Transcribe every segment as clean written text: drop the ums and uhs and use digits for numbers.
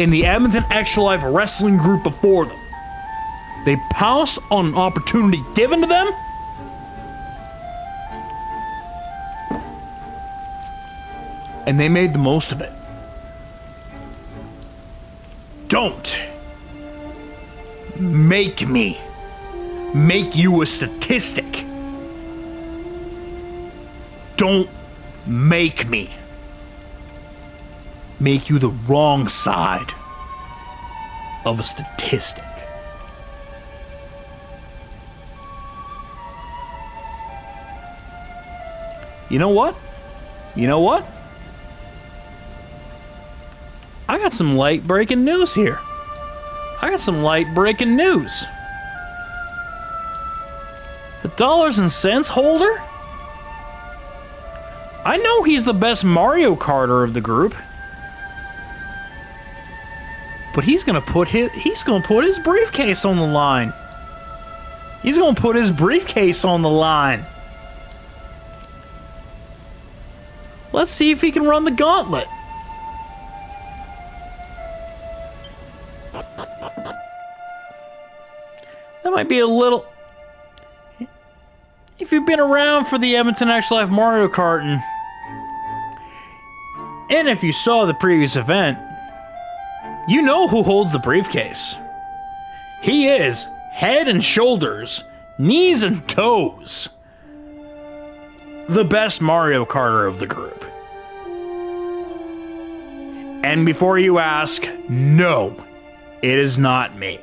in the Edmonton Extra Life Wrestling group before them. They pounced on an opportunity given to them, and they made the most of it. Don't make me make you a statistic. Don't make me make you the wrong side of a statistic. You know what? You know what? I got some light breaking news here. I got some light breaking news. The dollars and cents holder? I know he's the best Mario Karter of the group. But he's gonna put his briefcase on the line. He's gonna put his briefcase on the line. Let's see if he can run the gauntlet. That might be a little... If you've been around for the Edmonton Extra Life Mario Kart, and if you saw the previous event, you know who holds the briefcase. He is head and shoulders, knees and toes, the best Mario Karter of the group. And before you ask, no, it is not me.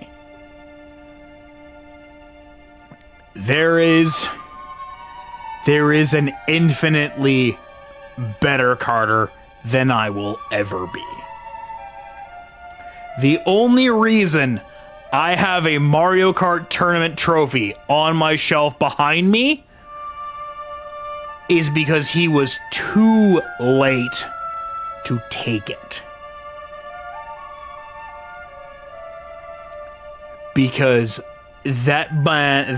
There is an infinitely better Carter than I will ever be. The only reason I have a Mario Kart tournament trophy on my shelf behind me is because he was too late to take it. Because that man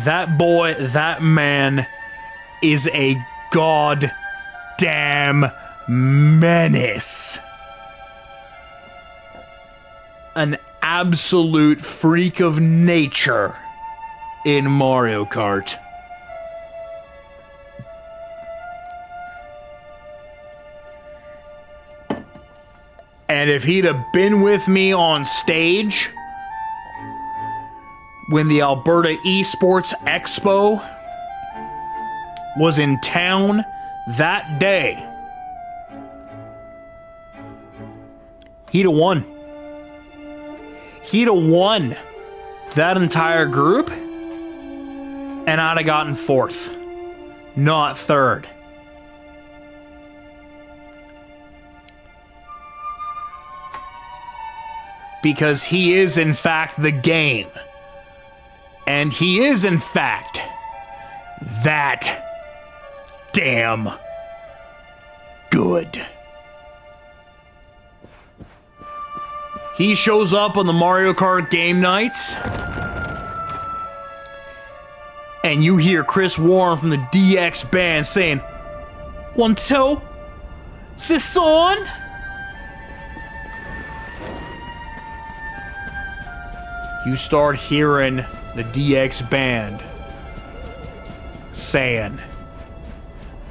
is a goddamn menace. An absolute freak of nature in Mario Kart. And if he'd have been with me on stage when the Alberta Esports Expo was in town that day, he'd have won. He'd have won that entire group, and I'd have gotten fourth, not third. Because he is, in fact, the game. And he is, in fact, that damn good. He shows up on the Mario Kart game nights, and you hear Chris Warren from the DX band saying, "1, 2, is this on?" You start hearing the DX band saying,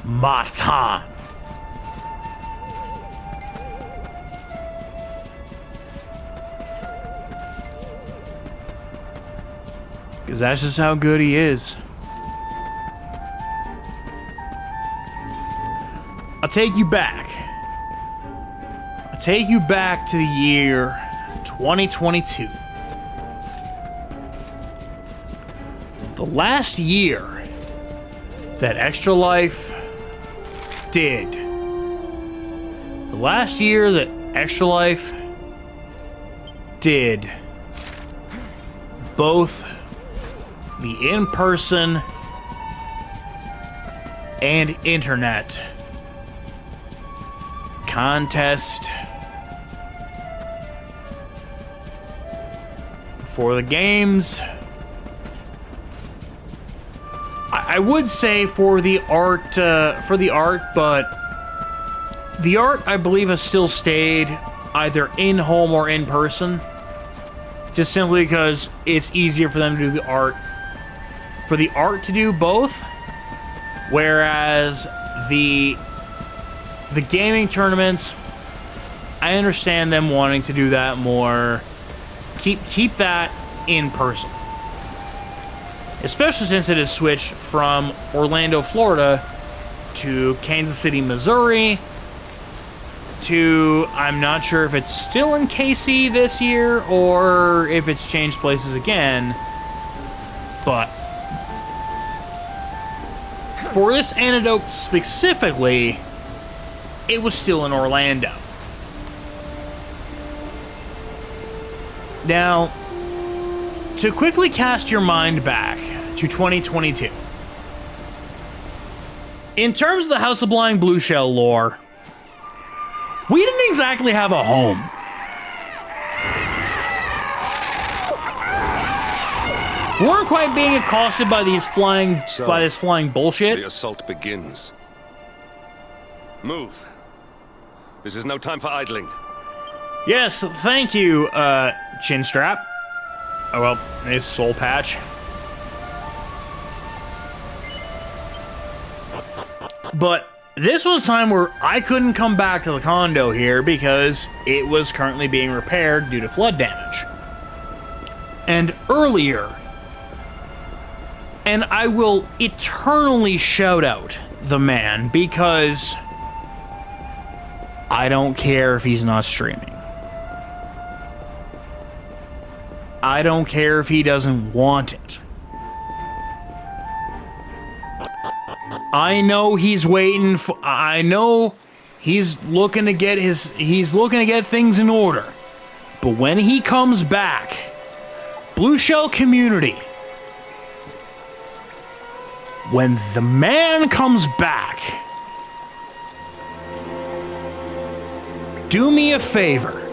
"My time." Because that's just how good he is. I'll take you back. I'll take you back to the year 2022. The last year that Extra Life did. The last year that Extra Life did both the in-person and internet contest for the games. I would say for the art, but the art, I believe, has still stayed. either in-home or in person. Just simply because it's easier for them to do the art. For the art to do both. Whereas the gaming tournaments, I understand them wanting to do that more. Keep that in person. Especially since it has switched from Orlando, Florida to Kansas City, Missouri to, I'm not sure if it's still in KC this year or if it's changed places again, but for this anecdote specifically, it was still in Orlando. Now, to quickly cast your mind back to 2022, in terms of the House of Blind Blue Shell lore, we didn't exactly have a home. We weren't quite being accosted by these this flying bullshit. The assault begins. Move. This is no time for idling. Yes, thank you, Chinstrap. Oh well, it's Soul Patch. But this was a time where I couldn't come back to the condo here because it was currently being repaired due to flood damage. And earlier, and I will eternally shout out the man because I don't care if he's not streaming. I don't care if he doesn't want it. I know he's waiting for, I know he's looking to get things in order. But when he comes back, Blue Shell community, when the man comes back, do me a favor.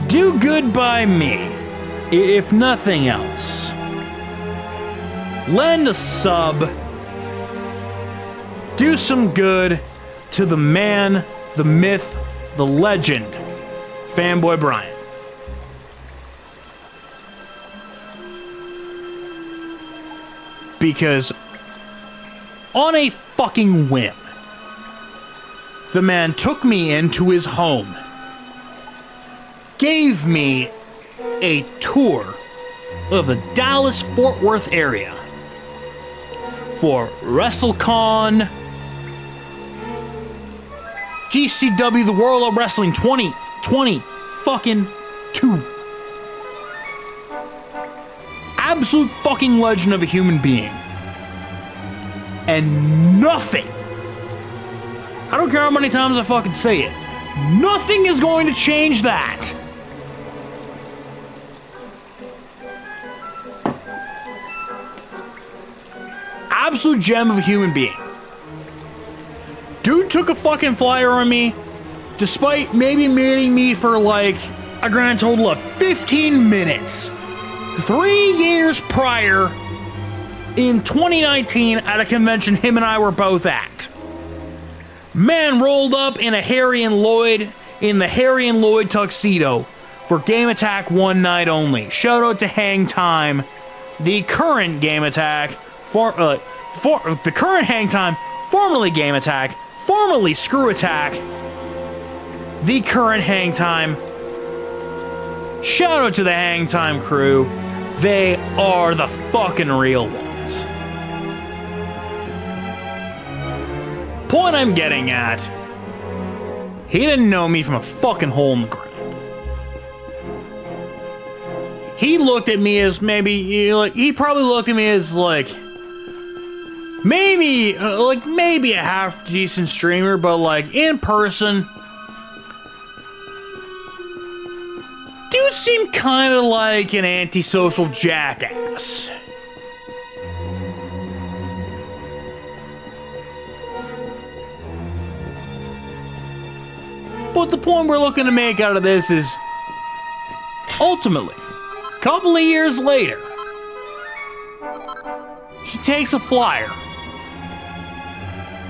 Do good by me, if nothing else. Lend a sub. Do some good to the man, the myth, the legend, Fanboy Brian. Because on a fucking whim, the man took me into his home, gave me a tour of the Dallas-Fort Worth area for WrestleCon, GCW, the World of Wrestling 2020 fucking 2. Absolute fucking legend of a human being. And nothing, I don't care how many times I fucking say it, nothing is going to change that. Absolute gem of a human being. Dude took a fucking flyer on me, despite maybe meeting me for like a grand total of 15 minutes. 3 years prior, in 2019, at a convention him and I were both at. Man rolled up in a Harry and Lloyd, in the Harry and Lloyd tuxedo for Game Attack one night only. Shout out to Hang Time, the current Game Attack, the current Hang Time, formerly Game Attack, formerly Screw Attack, the current Hang Time. Shout out to the Hang Time crew. They are the fucking real ones. Point I'm getting at, he didn't know me from a fucking hole in the ground. He looked at me as maybe, he probably looked at me as like, maybe a half decent streamer, but like in person, dude seemed kind of like an antisocial jackass. But the point we're looking to make out of this is, ultimately, a couple of years later, he takes a flyer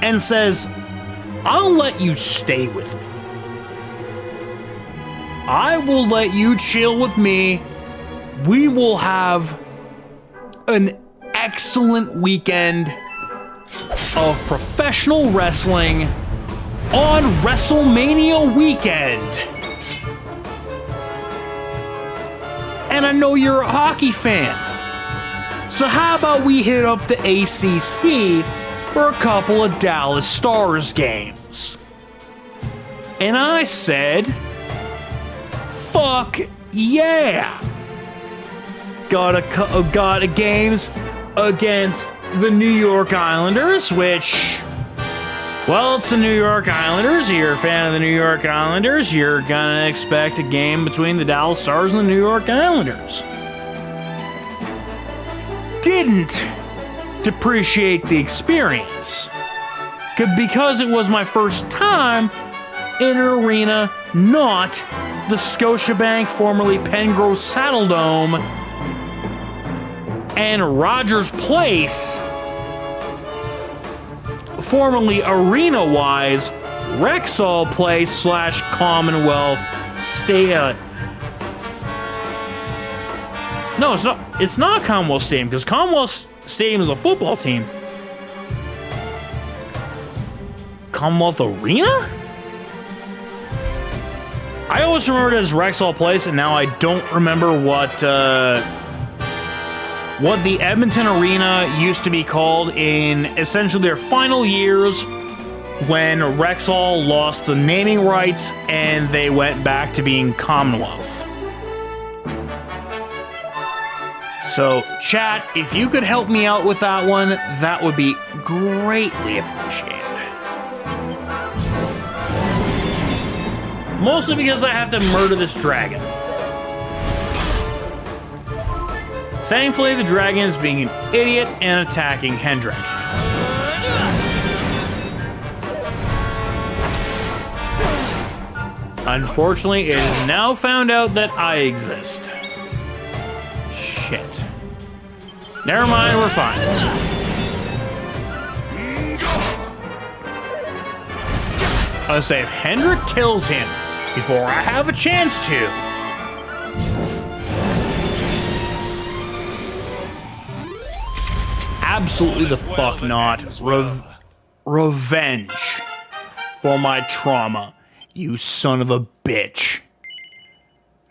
and says, I'll let you stay with me. I will let you chill with me. We will have an excellent weekend of professional wrestling on WrestleMania weekend. And I know you're a hockey fan. So how about we hit up the ACC for a couple of Dallas Stars games? And I said, fuck yeah. Got a games against the New York Islanders, which, well, it's the New York Islanders. You're a fan of the New York Islanders, you're gonna expect a game between the Dallas Stars and the New York Islanders. Didn't depreciate the experience, because it was my first time in an arena not the Scotiabank, formerly Pengrove Saddledome, and Rogers Place, formerly Arena-wise, Rexall Place / Commonwealth Stadium. No, it's not. It's not Commonwealth Stadium, because Commonwealth Stadium is a football team. Commonwealth Arena? I always remembered it as Rexall Place, and now I don't remember what the Edmonton Arena used to be called in essentially their final years, when Rexall lost the naming rights and they went back to being Commonwealth. So, chat, if you could help me out with that one, that would be greatly appreciated. Mostly because I have to murder this dragon. Thankfully, the dragon is being an idiot and attacking Hendrik. Unfortunately, it is now found out that I exist. Shit. Never mind, we're fine. I'll say if Hendrik kills him before I have a chance to, absolutely the fuck not. Revenge for my trauma, you son of a bitch.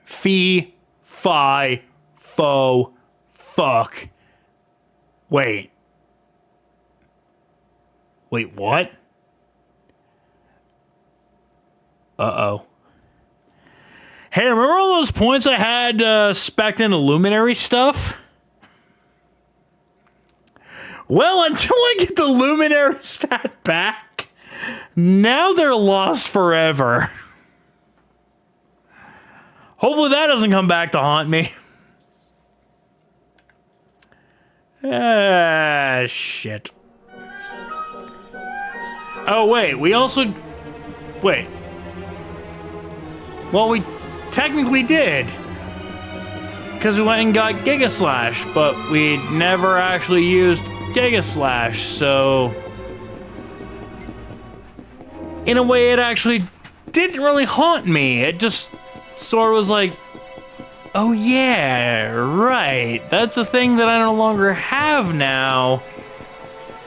Fee, fi, fo, fuck. Wait, what? Uh-oh. Hey, remember all those points I had spec'd into Luminary stuff? Well, until I get the Luminary stat back, now they're lost forever. Hopefully that doesn't come back to haunt me. Shit. Oh, wait, we also... Wait. Well, we technically did. Because we went and got Giga Slash, but we never actually used Giga Slash, so... In a way, it actually didn't really haunt me. It just sort of was like, oh yeah, right. That's a thing that I no longer have now,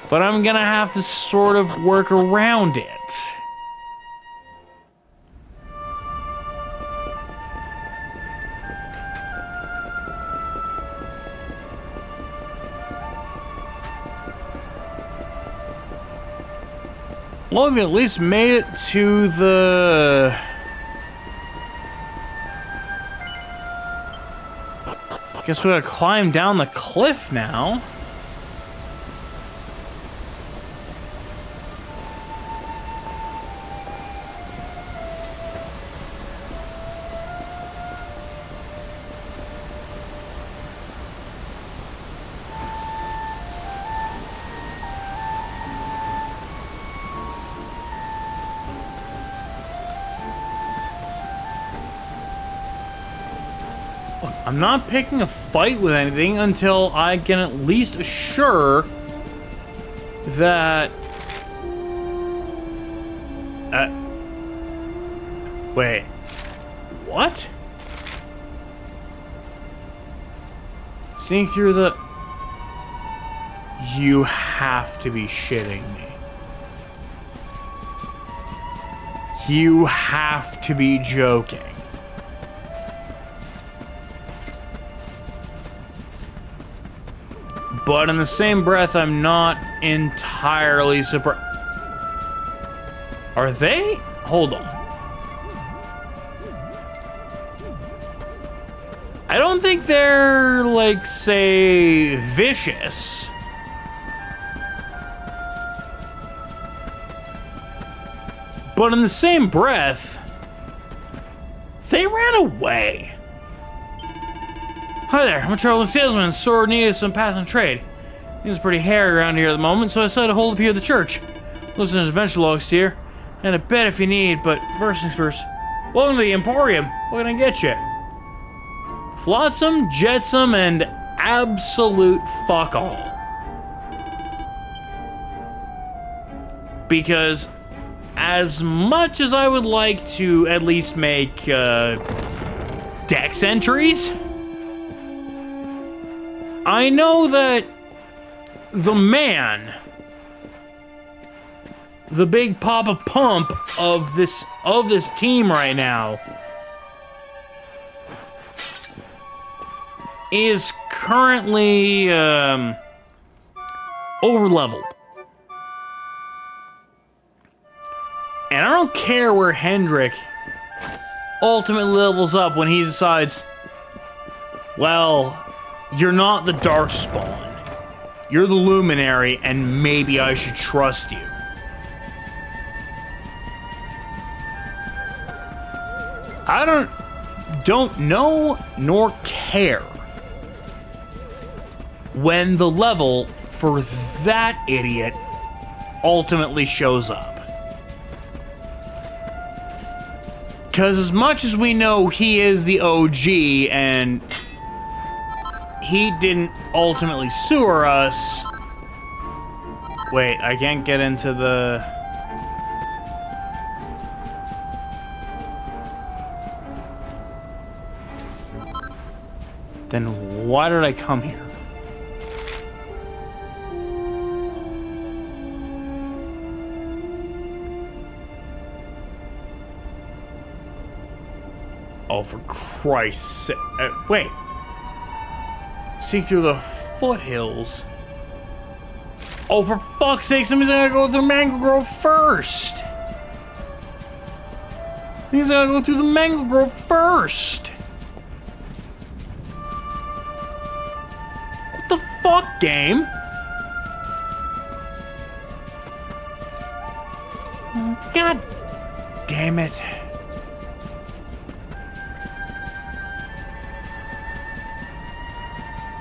but I'm gonna have to sort of work around it. Well, we at least made it to the... Guess we gotta climb down the cliff now. I'm not picking a fight with anything until I can at least assure that Wait. What? Sneak through the... You have to be shitting me. You have to be joking. But in the same breath, I'm not entirely surprised. Are they? Hold on. I don't think they're, like, say, vicious. But in the same breath, they ran away. Hi there, I'm a traveling salesman, sort of needed some passing trade. It's pretty hairy around here at the moment, so I decided to hold up here at the church. Listen to adventure logs here, and a bed if you need, but first things first. Welcome to the Emporium. What can I get you? Flotsam, jetsam, and absolute fuck all. Because as much as I would like to at least make dex entries, I know that the man, the big Papa Pump of this team right now, is currently over-leveled. And I don't care where Hendrik ultimately levels up when he decides, well, you're not the Darkspawn. You're the Luminary, and maybe I should trust you. I don't know nor care when the level for that idiot ultimately shows up. Because as much as we know he is the OG and he didn't ultimately sewer us... Wait, I can't get into the... Then why did I come here? Oh, for Christ's sake. Wait. Seek through the foothills. Oh, for fuck's sake, somebody's gonna go through Mango Grove first. He's gonna go through the Mango Grove first. What the fuck, game? God damn it.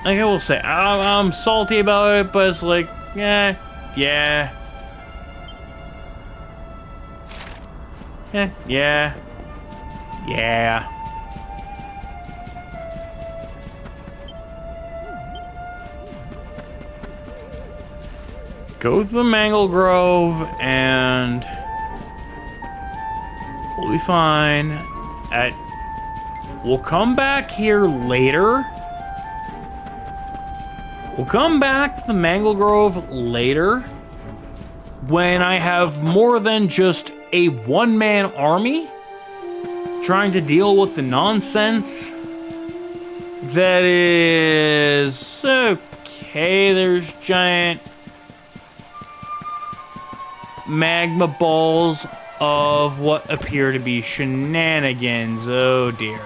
Like I will say, I'm salty about it, but it's like, yeah. Go to the Mangle Grove, and we'll be fine. We'll come back here later. We'll come back to the Mangle Grove later when I have more than just a one-man army trying to deal with the nonsense that is... Okay, there's giant magma balls of what appear to be shenanigans. Oh dear.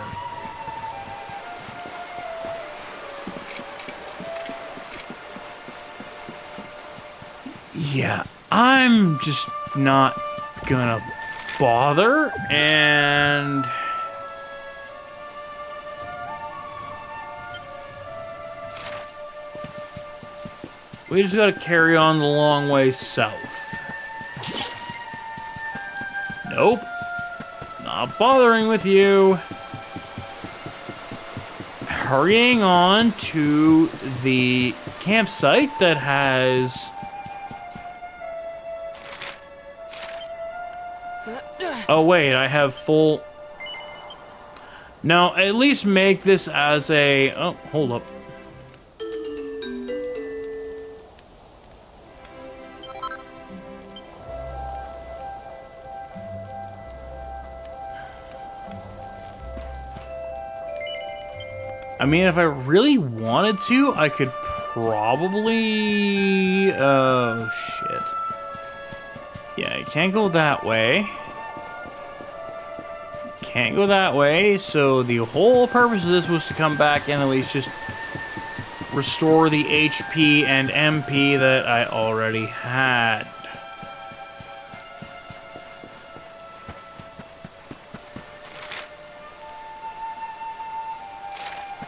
Yeah, I'm just not gonna bother, and we just gotta carry on the long way south. Nope, not bothering with you. Hurrying on to the campsite that has Oh, wait, I have full... No, at least make this as a... Oh, hold up. I mean, if I really wanted to, I could probably... Oh, shit. Yeah, I can't go that way. Can't go that way, so the whole purpose of this was to come back and at least just restore the HP and MP that I already had.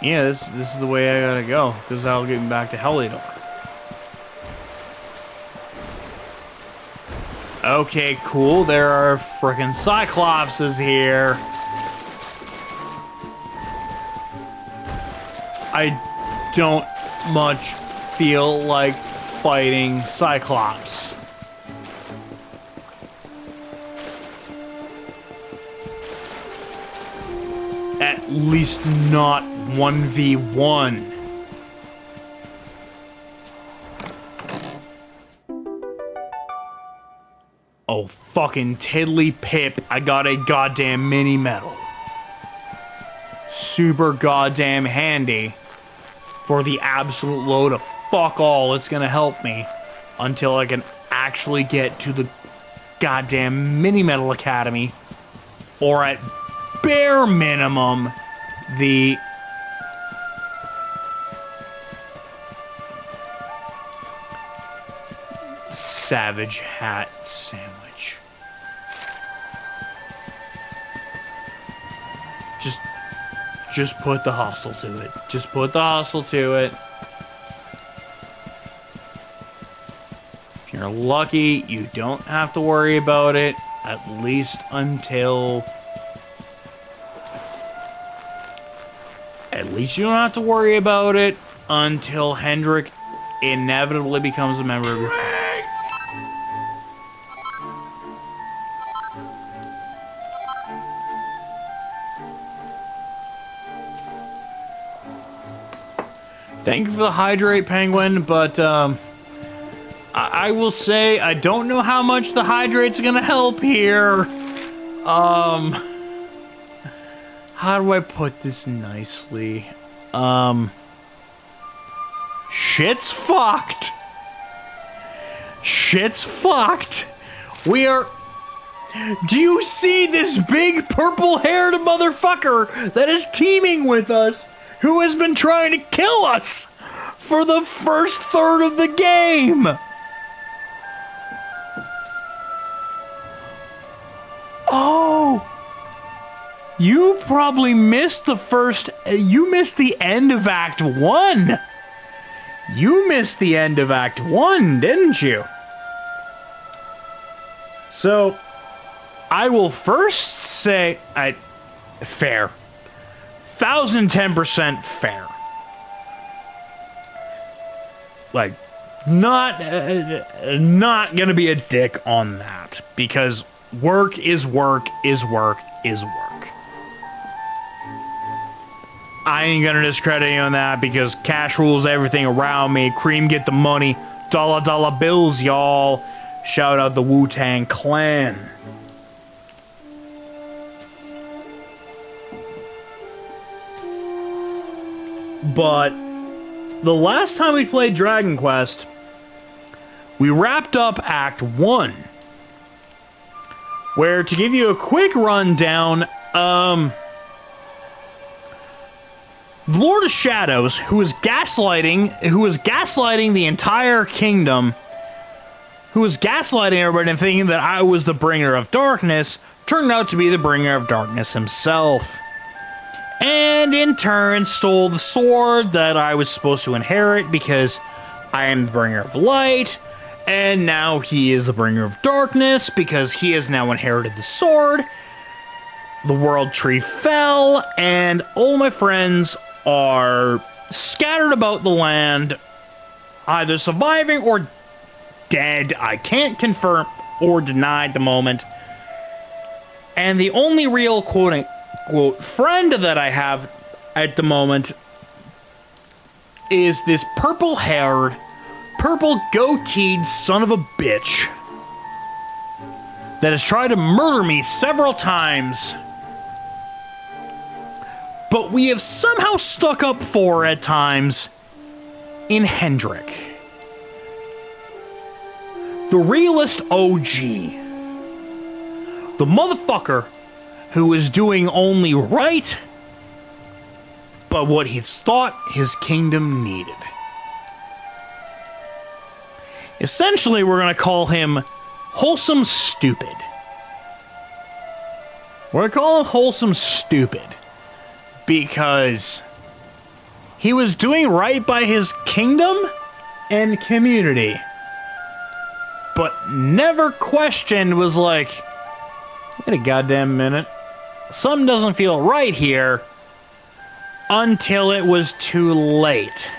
Yeah, this is the way I gotta go, because that'll get me back to Helidor. Okay, cool. There are frickin' Cyclopses here. I don't much feel like fighting Cyclops. At least not 1v1. Oh, fucking tiddly pip, I got a goddamn mini medal. Super goddamn handy for the absolute load of fuck all it's gonna help me until I can actually get to the goddamn mini medal academy, or at bare minimum, the Savage Hat sandwich. Just put the hustle to it. Just put the hustle to it. If you're lucky, you don't have to worry about it, at least until... At least you don't have to worry about it until Hendrik inevitably becomes a member of your family. Thank you for the hydrate, Penguin, but I will say I don't know how much the hydrate's gonna help here. How do I put this nicely? Shit's fucked. Shit's fucked. We are... Do you see this big purple-haired motherfucker that is teaming with us, who has been trying to kill us for the first third of the game? Oh! You probably missed the first... You missed the end of Act 1. You missed the end of Act 1, didn't you? So, I will first say... Fair. 1,010% fair. Like, not gonna be a dick on that, because work is work is work is work. I ain't gonna discredit you on that, because cash rules everything around me. Cream get the money. Dollar bills, y'all. Shout out the Wu-Tang Clan. But the last time we played Dragon Quest, we wrapped up Act 1. Where, to give you a quick rundown, Lord of Shadows, who was gaslighting the entire kingdom, who was gaslighting everybody and thinking that I was the bringer of darkness, turned out to be the bringer of darkness himself. And in turn stole the sword that I was supposed to inherit because I am the bringer of light, and now he is the bringer of darkness because he has now inherited the sword. The world tree fell, and all my friends are scattered about the land, either surviving or dead. I can't confirm or deny at the moment. And the only real quote-unquote friend that I have at the moment is this purple-haired, purple-goateed son of a bitch that has tried to murder me several times, but we have somehow stuck up for at times in Hendrik. The realist OG. The motherfucker who is doing only right but what he thought his kingdom needed. Essentially, we're gonna call him Wholesome Stupid. We're gonna call him Wholesome Stupid because he was doing right by his kingdom and community, but never questioned, was like, wait a goddamn minute, something doesn't feel right here, until it was too late.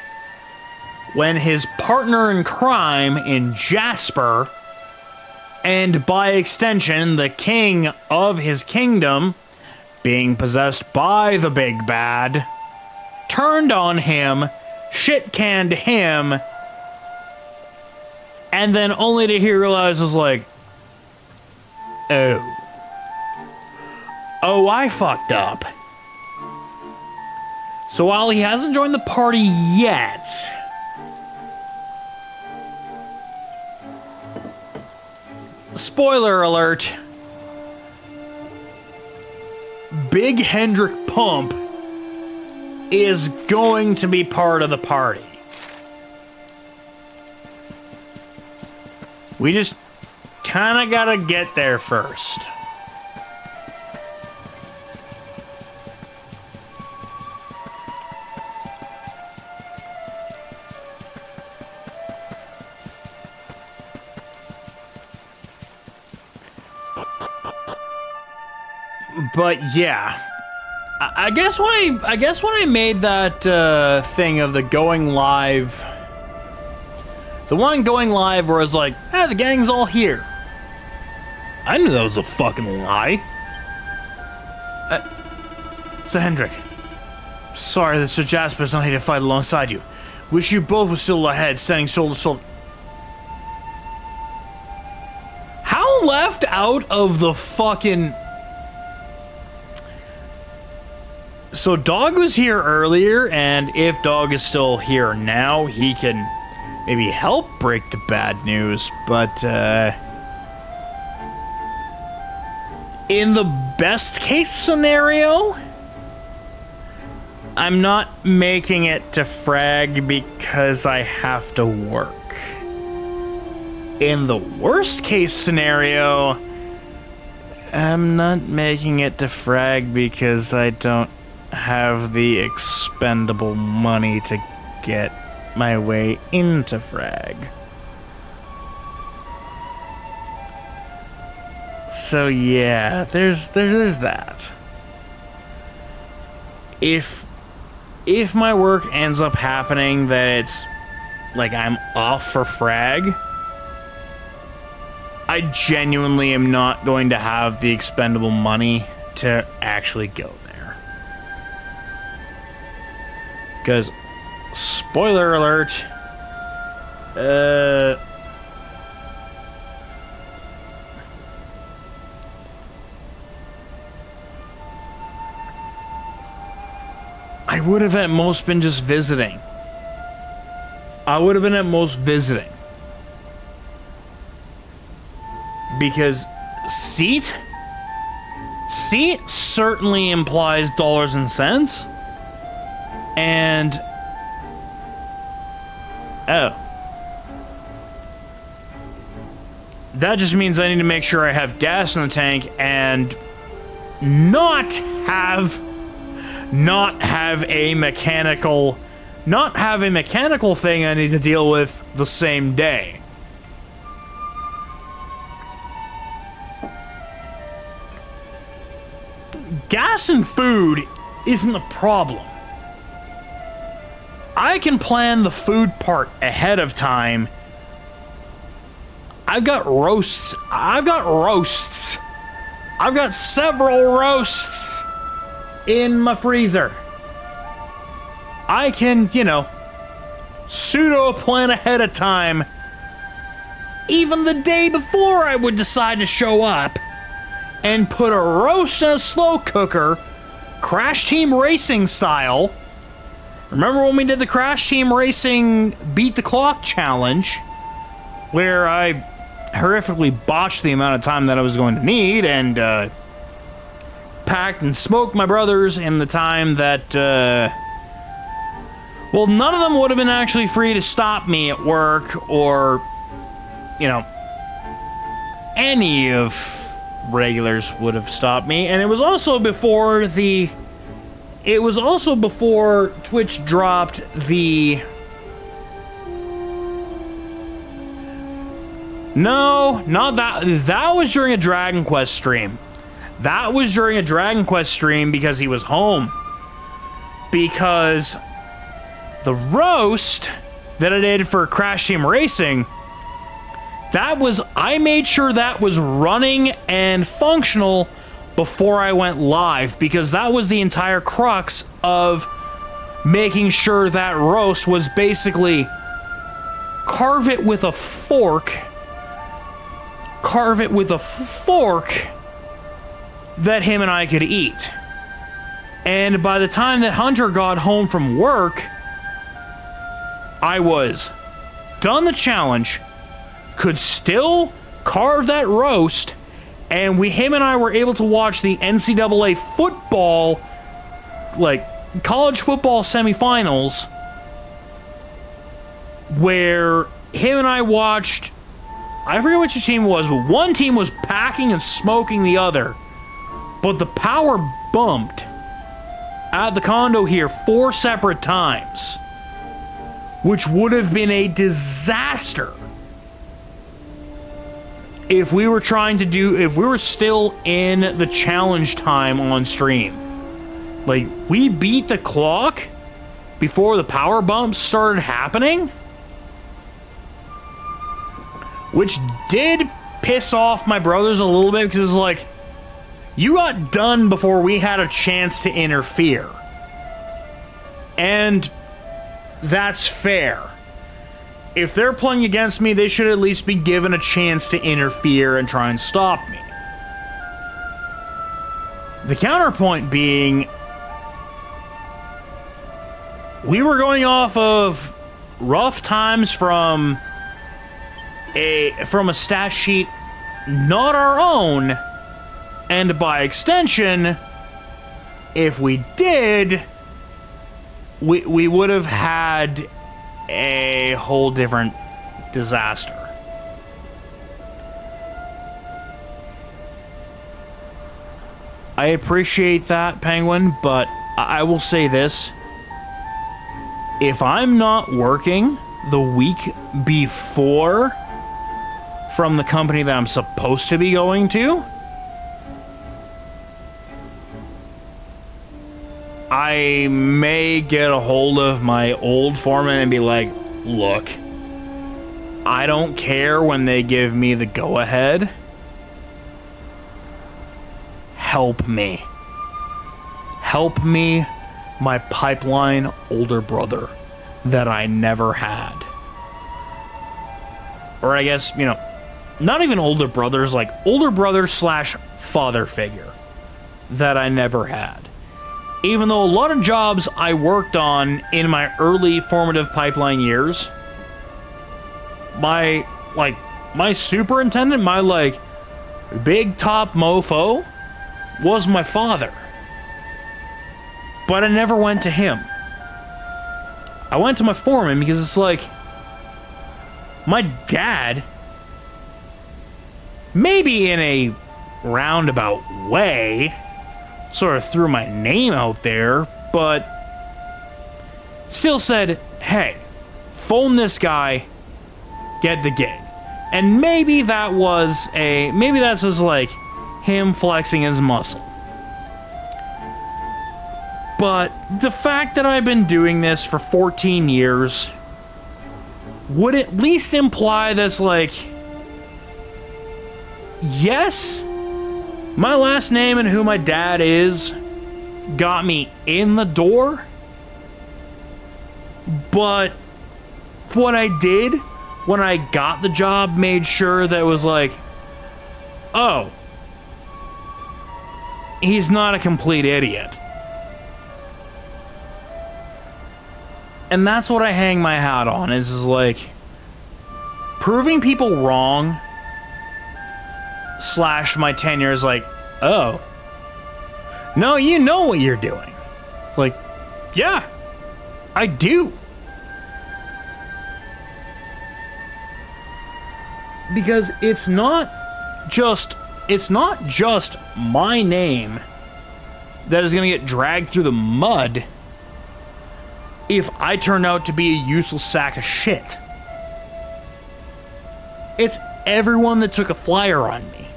When his partner in crime in Jasper, and by extension the king of his kingdom, being possessed by the big bad, turned on him, shit-canned him, and then only to hear realize was like, oh, I fucked up. So while he hasn't joined the party yet, spoiler alert, Big Hendrik Pump is going to be part of the party. We just kinda gotta get there first. But yeah, I guess when I made that thing of the going live, the one going live where I was like, the gang's all here. I knew that was a fucking lie. So Hendrik, sorry that Sir Jasper's not here to fight alongside you. Wish you both were still ahead, standing shoulder to shoulder. How left out of the fucking... So Dog was here earlier, and if Dog is still here now, he can maybe help break the bad news, but in the best case scenario, I'm not making it to frag because I have to work. In the worst case scenario, I'm not making it to frag because I don't have the expendable money to get my way into frag. So yeah, there's that. If my work ends up happening that it's like I'm off for frag, I genuinely am not going to have the expendable money to actually go there. Because, spoiler alert, I would have at most been just visiting. I would have been at most visiting. Because seat certainly implies dollars and cents. And that just means I need to make sure I have gas in the tank and not have a mechanical thing I need to deal with the same day. Gas and food isn't a problem. I can plan the food part ahead of time. I've got roasts I've got several roasts in my freezer. I can, you know, pseudo plan ahead of time, even the day before I would decide to show up, and put a roast in a slow cooker, Crash Team Racing style. Remember when we did the Crash Team Racing Beat the Clock challenge, where I horrifically botched the amount of time that I was going to need, and packed and smoked my brothers in the time that, well, none of them would have been actually free to stop me at work, or, you know, any of regulars would have stopped me. And it was also before Twitch dropped the... No, not that. That was during a Dragon Quest stream. That was during a Dragon Quest stream because he was home. Because the roast that I did for Crash Team Racing, I made sure that was running and functional before I went live, because that was the entire crux of making sure that roast was basically carve it with a fork that him and I could eat. And by the time that Hunter got home from work, I was done the challenge, could still carve that roast, and him and I were able to watch the NCAA football, like, college football semifinals, where him and I watched, I forget which team it was, but one team was packing and smoking the other, but the power bumped at the condo here 4 separate times, which would have been a disaster if we were still in the challenge time on stream. Like, we beat the clock before the power bumps started happening, which did piss off my brothers a little bit, because it's like, you got done before we had a chance to interfere. And that's fair. If they're playing against me, they should at least be given a chance to interfere and try and stop me. The counterpoint being, we were going off of rough times from a stat sheet not our own, and by extension, if we did, we would have had a whole different disaster. I appreciate that, Penguin, but I will say this. If I'm not working the week before from the company that I'm supposed to be going to, I may get a hold of my old foreman and be like, look, I don't care when they give me the go-ahead. Help me. Help me, my pipeline older brother that I never had. Or I guess, you know, not even older brothers, like older brother / father figure that I never had. Even though a lot of jobs I worked on in my early formative pipeline years, my superintendent, my big top mofo was my father. But I never went to him. I went to my foreman because it's like, my dad, maybe in a roundabout way, sort of threw my name out there, but still said, hey, phone this guy, get the gig. And maybe that's just like him flexing his muscle. But the fact that I've been doing this for 14 years would at least imply that's like, yes, My last name and who my dad is got me in the door, but what I did when I got the job made sure that it was like, oh, he's not a complete idiot. And that's what I hang my hat on, is like, proving people wrong / my tenure is like, oh, no, you know what you're doing. Like, yeah, I do. Because it's not just my name that is going to get dragged through the mud if I turn out to be a useless sack of shit. It's everyone that took a flyer on me.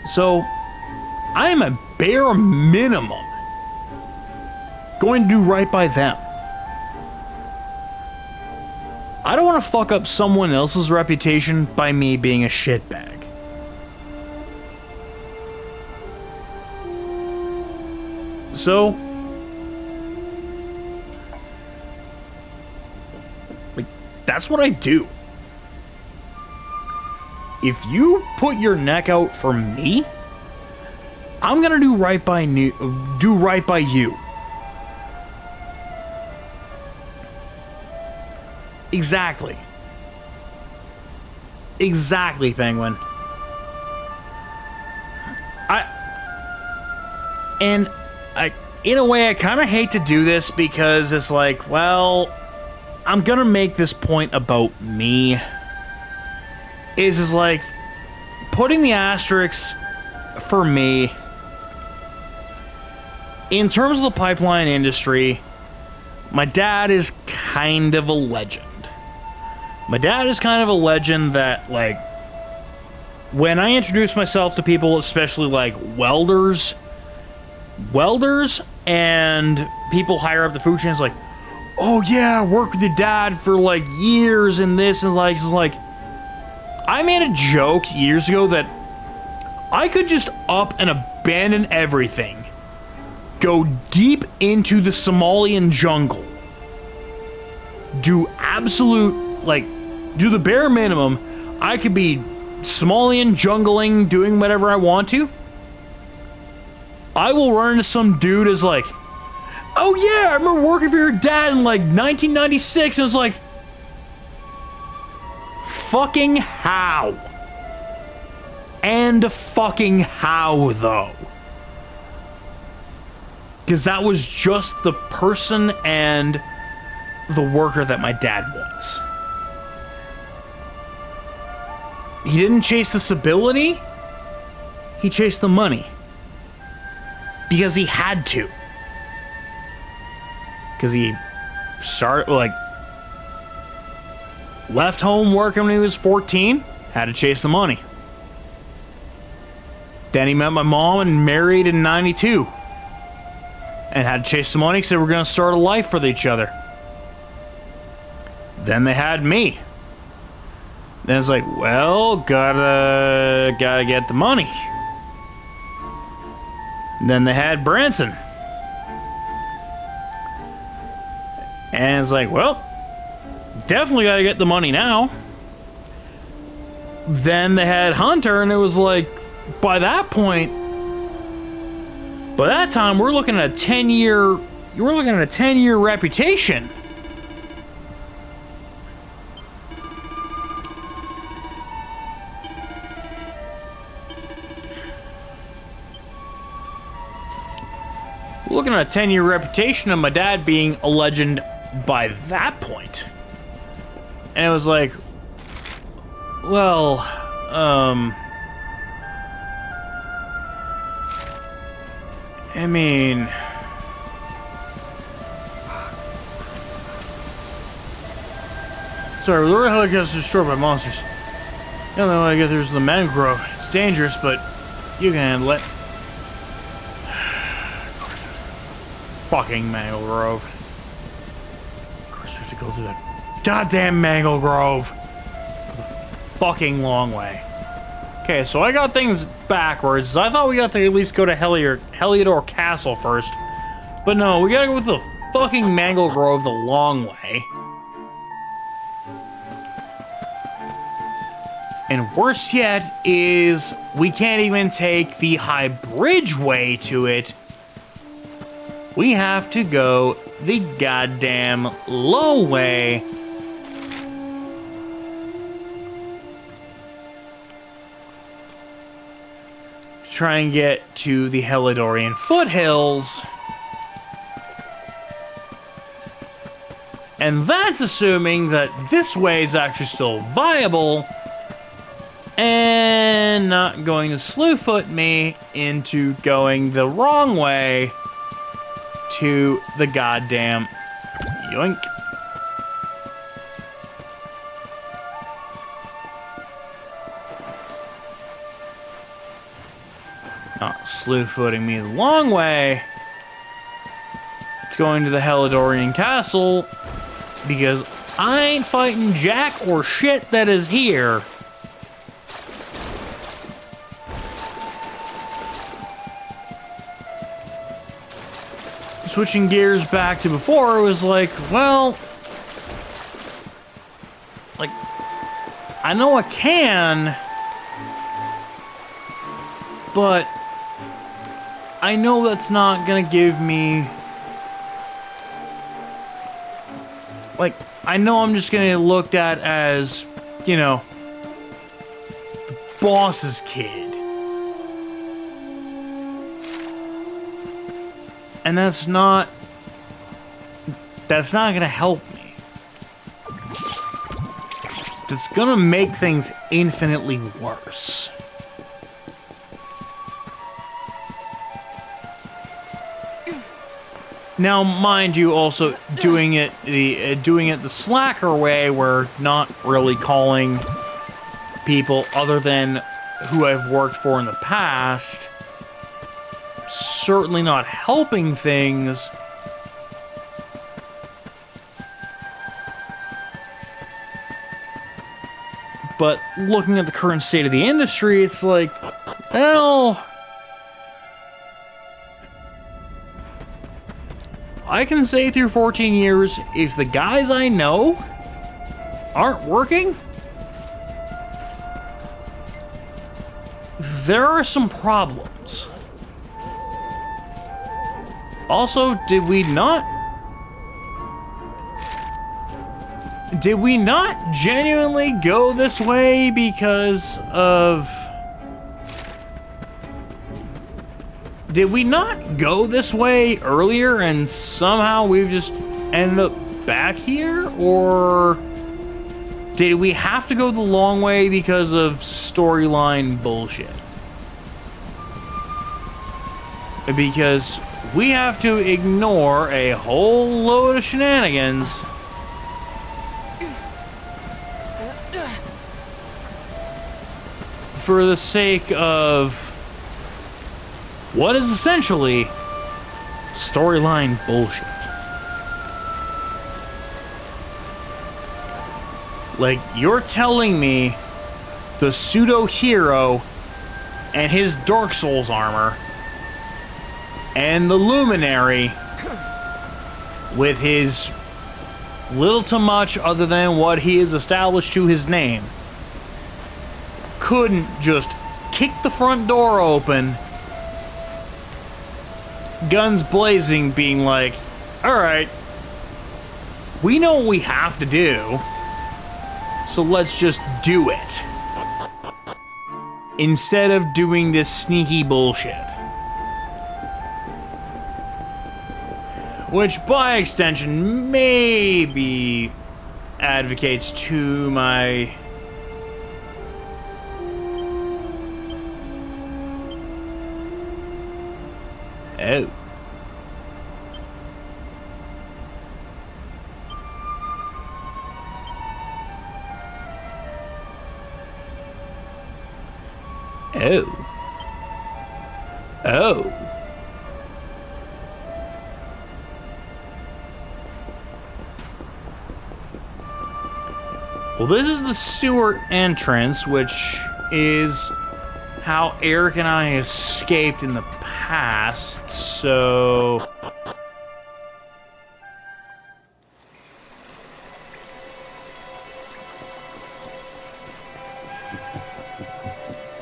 So, I am a bare minimum going to do right by them. I don't want to fuck up someone else's reputation by me being a shitbag. So, like, that's what I do. If you put your neck out for me, I'm gonna do right by you. Exactly. Exactly, Penguin. In a way, I kind of hate to do this because it's like, well, I'm gonna make this point about me. Is like, putting the asterisks for me, in terms of the pipeline industry, my dad is kind of a legend. My dad is kind of a legend that, like, when I introduce myself to people, especially like welders and people higher up the food chain, is like, oh yeah, I worked with your dad for like years and this, and like, it's like, I made a joke years ago that I could just up and abandon everything, go deep into the Somalian jungle, do the bare minimum. I could be Somalian jungling, doing whatever I want to. I will run into some dude as like, oh yeah, I remember working for your dad in like 1996, and it's like, fucking how? And fucking how, though? Because that was just the person and the worker that my dad was. He didn't chase the stability, he chased the money. Because he had to. Because he left home working when he was 14, had to chase the money. Then he met my mom and married in 92. And had to chase the money because they were going to start a life with each other. Then they had me. Then it's like, well, gotta get the money. Then they had Branson. And it's like, well, definitely gotta get the money now. Then they had Hunter, and it was like, by that time, we're looking at a 10-year reputation. We're looking at a 10-year reputation of my dad being a legend by that point. And it was like, well, I mean, sorry, the royal helicopter is destroyed by monsters. The only way I get through is the mangrove. It's dangerous, but you can handle it. Fucking mangrove. Of course we have to go through that goddamn mangrove. fucking long way. Okay, so I got things backwards. I thought we got to at least go to Heliodor Castle first. But no, we gotta go with the fucking Mangle Grove the long way. And worse yet is we can't even take the High Bridge way to it. We have to go the goddamn low way. Try and get to the Helidorian foothills. And that's assuming that this way is actually still viable and not going to slewfoot me into going the wrong way to the goddamn yoink. Not slewfooting me the long way. It's going to the Helidorian Castle because I ain't fighting jack or shit that is here. Switching gears back to before, it was like, well, like, I know I can, but I know that's not gonna give me, like, I know I'm just gonna get looked at as, you know, the boss's kid. And that's not gonna help me. That's gonna make things infinitely worse. Now, mind you, also doing it the slacker way, where not really calling people other than who I've worked for in the past, certainly not helping things. But looking at the current state of the industry, it's like, well, I can say through 14 years, if the guys I know aren't working, there are some problems. Also, did we not genuinely go this way because of... Did we not go this way earlier and somehow we've just ended up back here? Or did we have to go the long way because of storyline bullshit? Because we have to ignore a whole load of shenanigans for the sake of what is essentially storyline bullshit. Like, you're telling me the pseudo-hero and his Dark Souls armor and the Luminary with his little to much other than what he has established to his name couldn't just kick the front door open, guns blazing, being like, alright, we know what we have to do, so let's just do it, instead of doing this sneaky bullshit. Which, by extension, maybe advocates to my... Oh. Oh. Oh. Well, this is the sewer entrance, which is how Eric and I escaped in the past, so...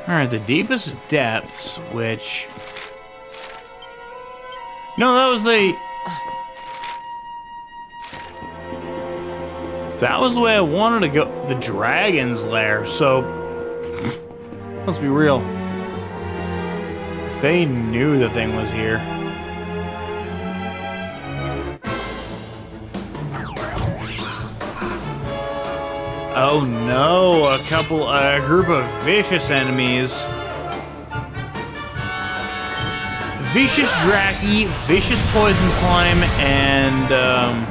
Alright, the deepest depths, which... No, that was the... That was the way I wanted to go. The dragon's lair, so... Let's be real. They knew the thing was here. Oh no, a group of vicious enemies. Vicious Draki, vicious poison slime, and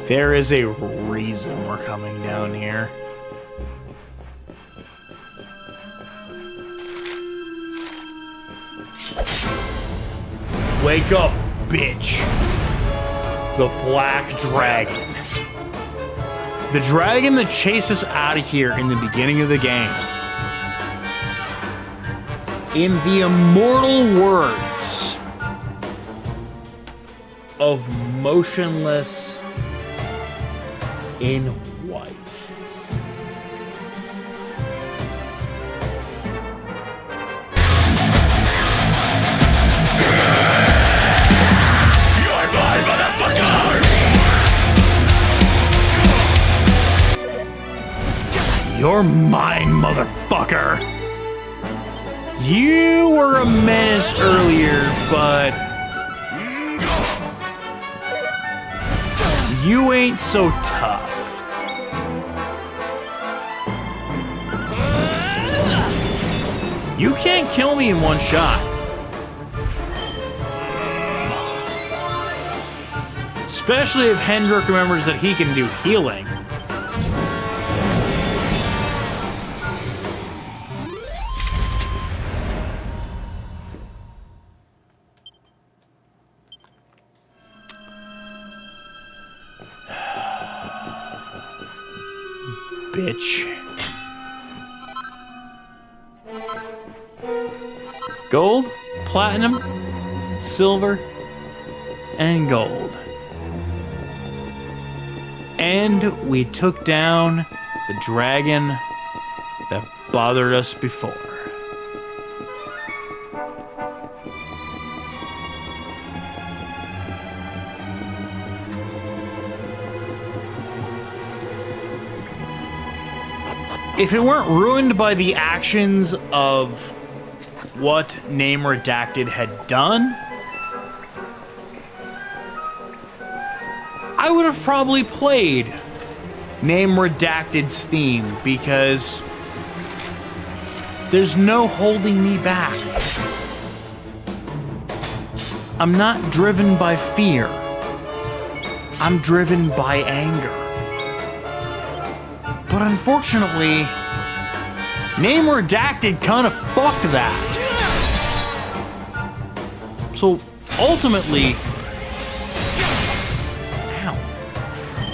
there is a reason we're coming down here. Wake up, bitch. The Black Dragon. The dragon that chased us out of here in the beginning of the game. In the immortal words of Motionless in White. You're mine, motherfucker! You're mine, motherfucker! You were a menace earlier, but you ain't so tough. You can't kill me in one shot. Especially if Hendrik remembers that he can do healing. Bitch. Gold, platinum, silver, and gold. And we took down the dragon that bothered us before. If it weren't ruined by the actions of what Name Redacted had done, I would have probably played Name Redacted's theme, because there's no holding me back. I'm not driven by fear. I'm driven by anger. But unfortunately, Name Redacted kind of fucked that. So ultimately, ow.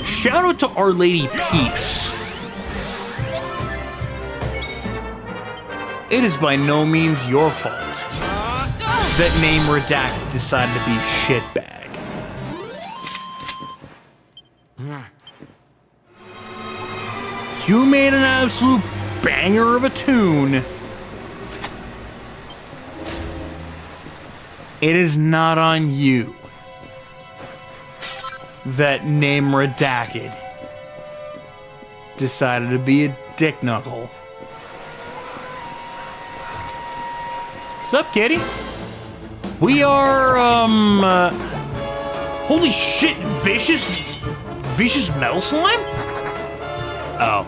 Shout out to Our Lady Peace. It is by no means your fault that Name Redacted decided to be a shitbag. You made an absolute banger of a tune. It is not on you that Name Redacted decided to be a dick knuckle. What's up, kitty? We are, holy shit, vicious metal slime? Oh.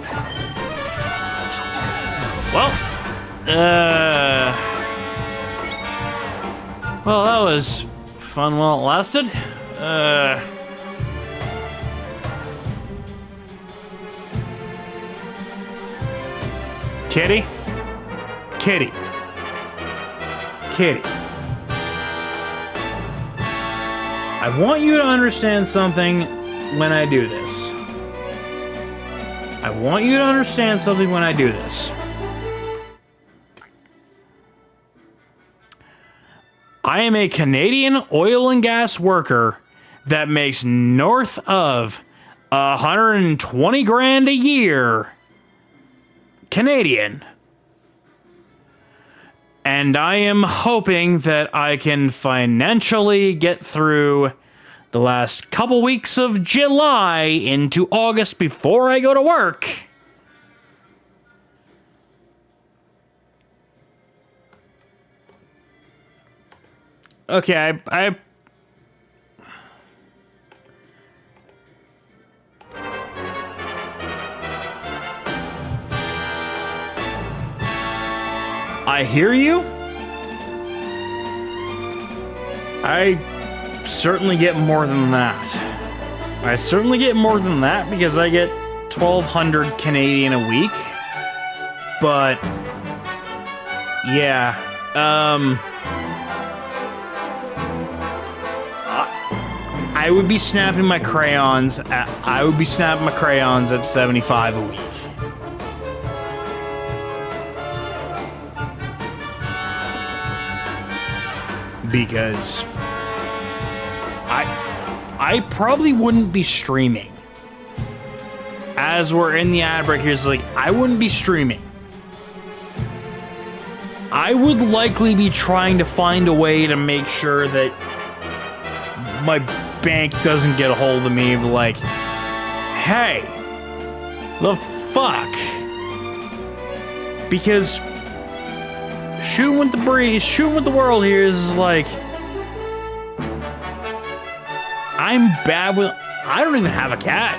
Well, Well, that was fun while it lasted. Kitty? Kitty. Kitty. I want you to understand something when I do this. I want you to understand something when I do this. I am a Canadian oil and gas worker that makes north of 120 grand a year Canadian. And I am hoping that I can financially get through the last couple weeks of July into August before I go to work. Okay, I hear you. I certainly get more than that. I certainly get more than that because I get 1,200 Canadian a week. But yeah, I would be snapping my crayons at 75 a week. Because I probably wouldn't be streaming. As we're in the ad break, here's like, I wouldn't be streaming. I would likely be trying to find a way to make sure that my bank doesn't get a hold of me of like, hey, the fuck? Because shooting with the breeze, shooting with the world here is like, I'm bad with, I don't even have a cat.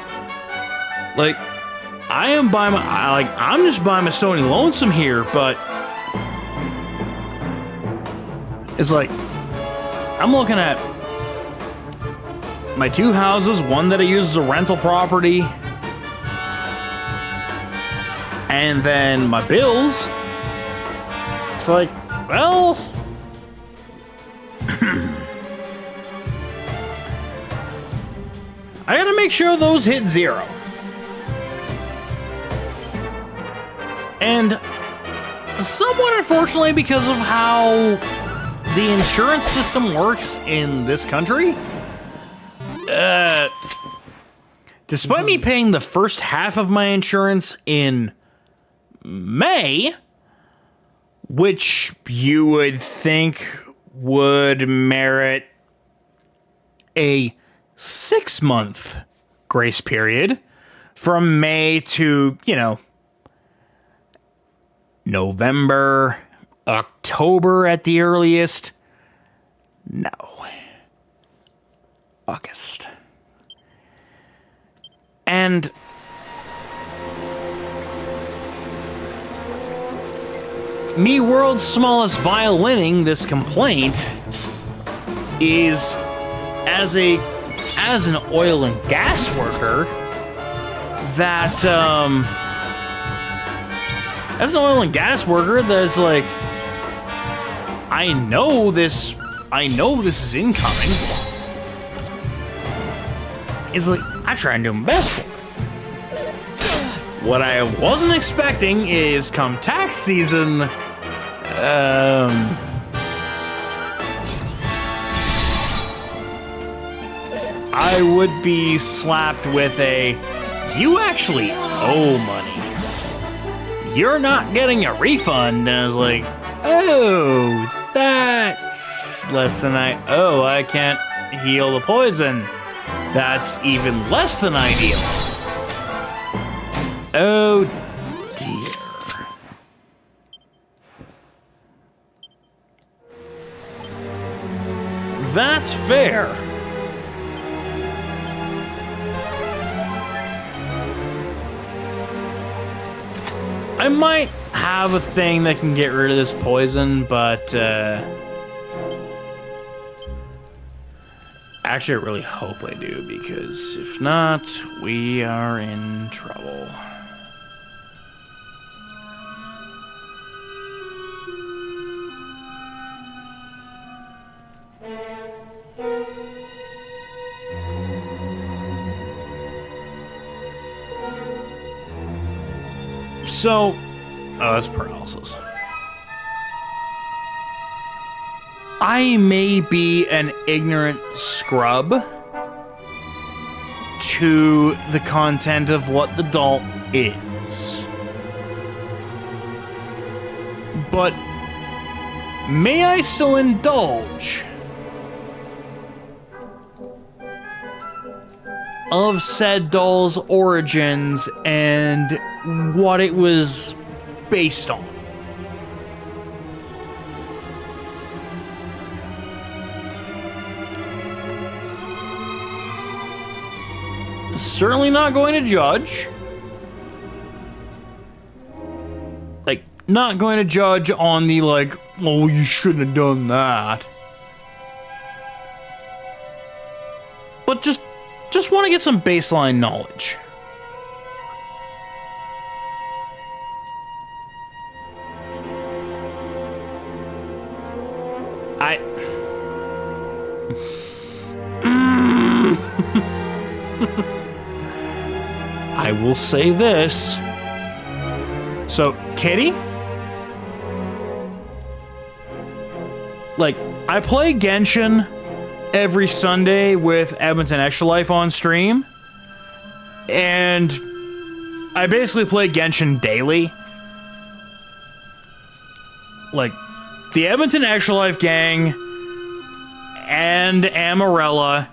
Like, I'm just by my Sony lonesome here, but it's like, I'm looking at my two houses, one that I use as a rental property, and then my bills. It's like, well, I gotta make sure those hit zero. And somewhat unfortunately, because of how the insurance system works in this country, despite me paying the first half of my insurance in May, which you would think would merit a 6-month grace period from May to, November, October at the earliest. No. August. And me world's smallest violining this complaint is as an oil and gas worker that as an oil and gas worker that's like, I know this is incoming. It's like, I try and do my best for it. What I wasn't expecting is come tax season, I would be slapped with a, you actually owe money. You're not getting a refund. And I was like, oh, that's less than I owe. I can't heal the poison. That's even less than ideal. Oh, dear. That's fair. I might have a thing that can get rid of this poison, but Actually, I really hope I do, because if not, we are in trouble. So, oh, that's paralysis. I may be an ignorant scrub to the content of what the doll is. But may I still indulge of said doll's origins and what it was based on? Certainly not going to judge. Like, not going to judge on the, like, oh, you shouldn't have done that. But just want to get some baseline knowledge. I will say this. So, Kitty? Like, I play Genshin every Sunday with Edmonton Extra Life on stream. And I basically play Genshin daily. Like, the Edmonton Extra Life gang and Amarella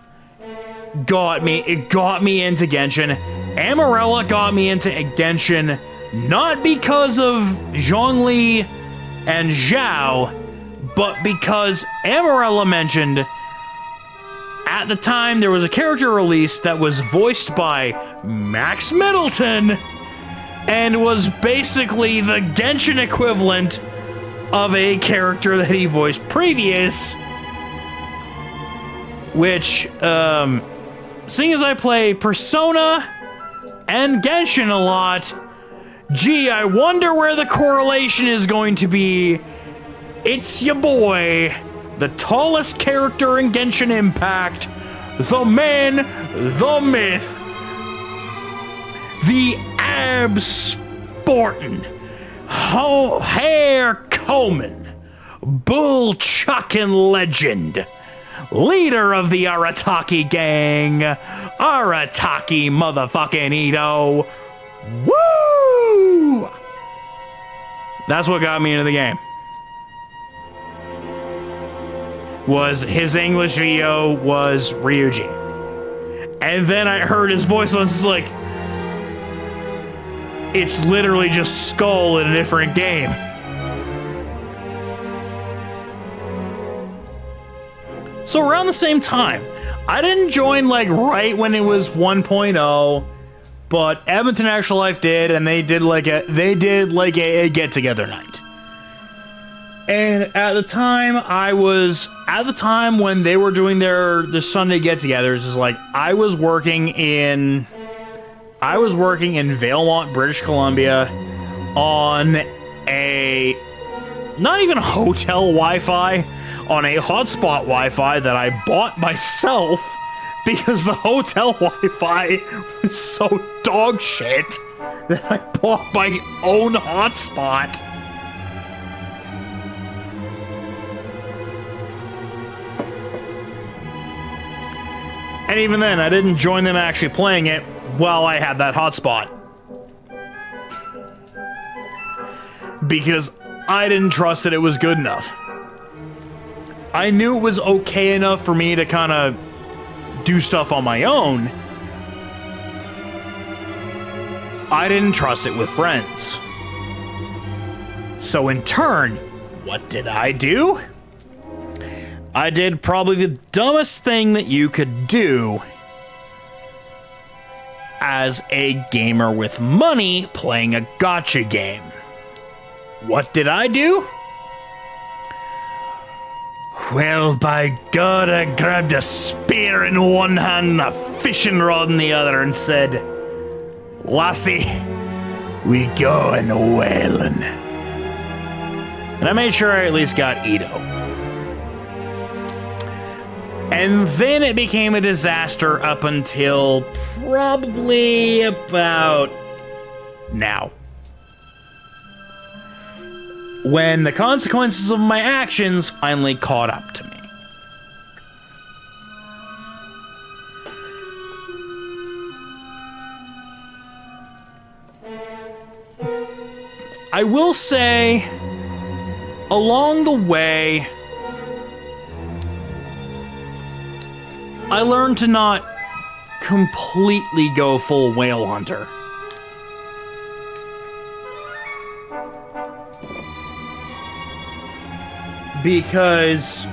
got me into Genshin. Amarella got me into Genshin not because of Zhongli and Zhao, but because Amarella mentioned at the time there was a character released that was voiced by Max Middleton and was basically the Genshin equivalent of a character that he voiced previous, which, seeing as I play Persona and Genshin a lot, gee, I wonder where the correlation is going to be. It's your boy, the tallest character in Genshin Impact, the man, the myth, the ab-sportin', hair combing, bull-chucking legend, leader of the Arataki gang, Arataki motherfucking Ito. Woo! That's what got me into the game. Was his English VO was Ryuji. And then I heard his voice and I was like, it's literally just Skull in a different game. So around the same time, I didn't join like right when it was 1.0, but Edmonton Actual Life did, and they did like a get together night. And at the time when they were doing their Sunday get-togethers, is like I was working in Valemont, British Columbia, on a not even hotel Wi-Fi, on a hotspot Wi-Fi that I bought myself because the hotel Wi-Fi was so dog shit that I bought my own hotspot. And even then, I didn't join them actually playing it while I had that hotspot. Because I didn't trust that it was good enough. I knew it was okay enough for me to kind of do stuff on my own. I didn't trust it with friends. So in turn, what did I do? I did probably the dumbest thing that you could do as a gamer with money playing a gacha game. What did I do? Well, by God, I grabbed a spear in one hand and a fishing rod in the other and said, Lassie, we going whaling. And I made sure I at least got Ito. And then it became a disaster up until probably about now. When the consequences of my actions finally caught up to me. I will say, along the way, I learned to not completely go full whale hunter. Because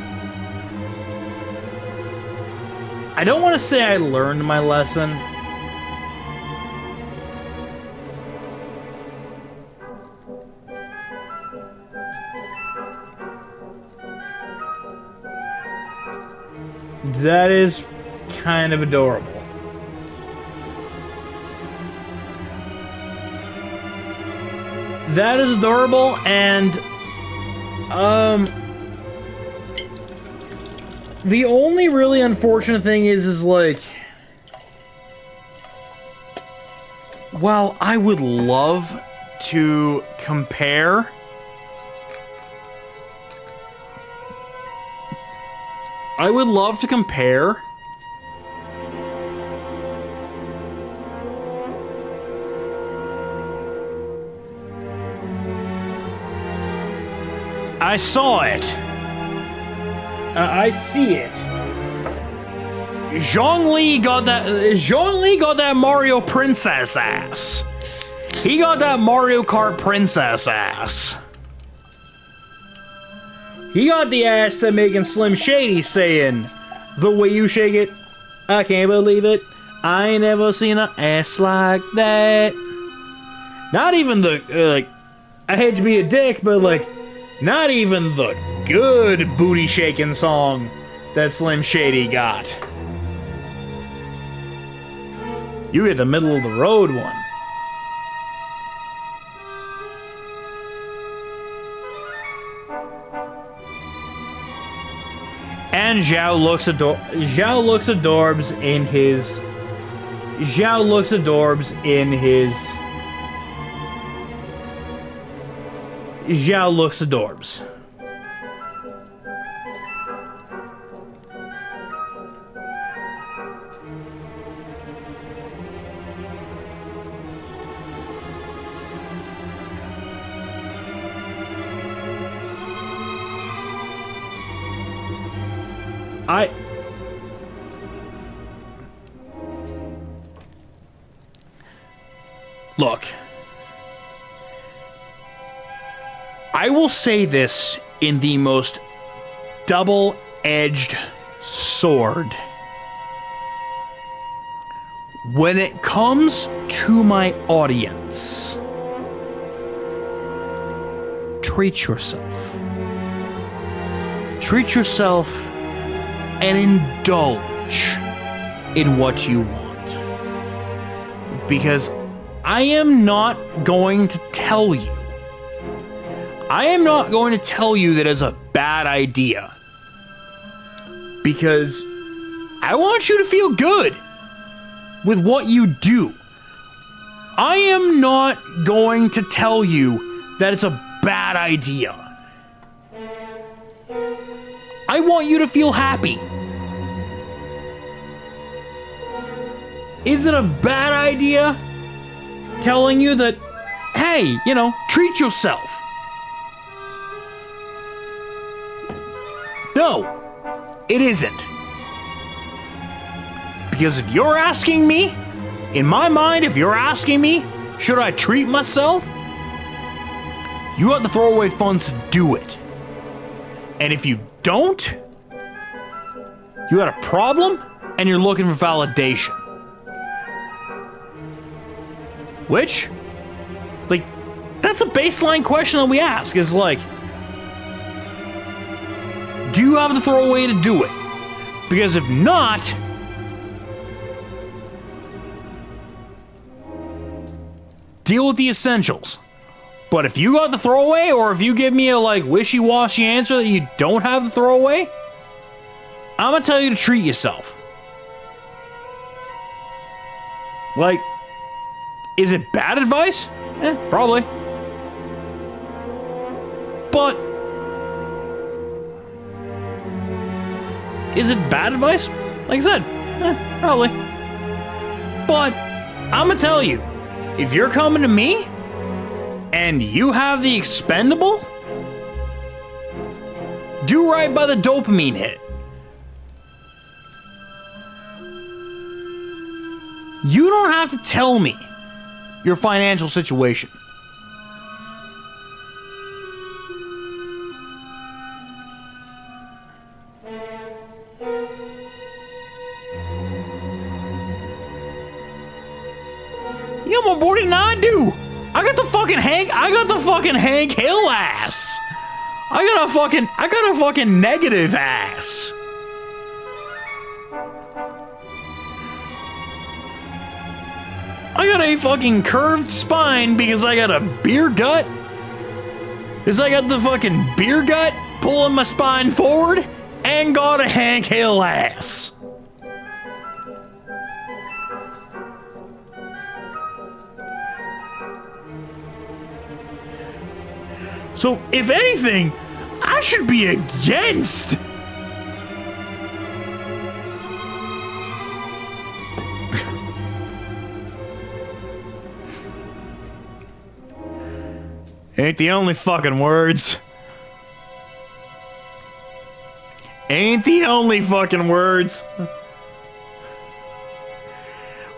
I don't want to say I learned my lesson. That is kind of adorable. That is adorable, and the only really unfortunate thing is like, while I would love to compare, I saw it. I see it. Zhongli got that Mario Princess ass. He got that Mario Kart Princess ass. He got the ass that making Slim Shady saying, "The way you shake it, I can't believe it. I ain't never seen an ass like that." Not even the, like, I hate to be a dick, but like, not even the good booty shaking song that Slim Shady got. You get the middle of the road one. And Zhao looks adorbs in his Look, I will say this in the most double-edged sword. When it comes to my audience, treat yourself. Treat yourself and indulge in what you want. Because I am not going to tell you. I am not going to tell you that it's a bad idea. Because I want you to feel good with what you do. I am not going to tell you that it's a bad idea. I want you to feel happy. Is it a bad idea telling you that, hey, you know, treat yourself? No, it isn't. Because if you're asking me, in my mind, if you're asking me, should I treat myself? You got the throwaway funds to do it. And if you don't, you got a problem and you're looking for validation. Which, like, that's a baseline question that we ask, is like, Do you have the throwaway to do it? Because if not, deal with the essentials. But if you got the throwaway, or if you give me a like wishy-washy answer that you don't have the throwaway, I'm gonna tell you to treat yourself. Like, is it bad advice? Probably. But is it bad advice? Like I said, probably. But I'm gonna tell you, if you're coming to me and you have the expendable, do right by the dopamine hit. You don't have to tell me your financial situation. You got more body than I do. I got the fucking Hank Hill ass. I got a fucking negative ass. I got a fucking curved spine because I got a beer gut. Because I got the fucking beer gut pulling my spine forward and got a Hank Hill ass. So, if anything, I should be against. Ain't the only fucking words. Ain't the only fucking words.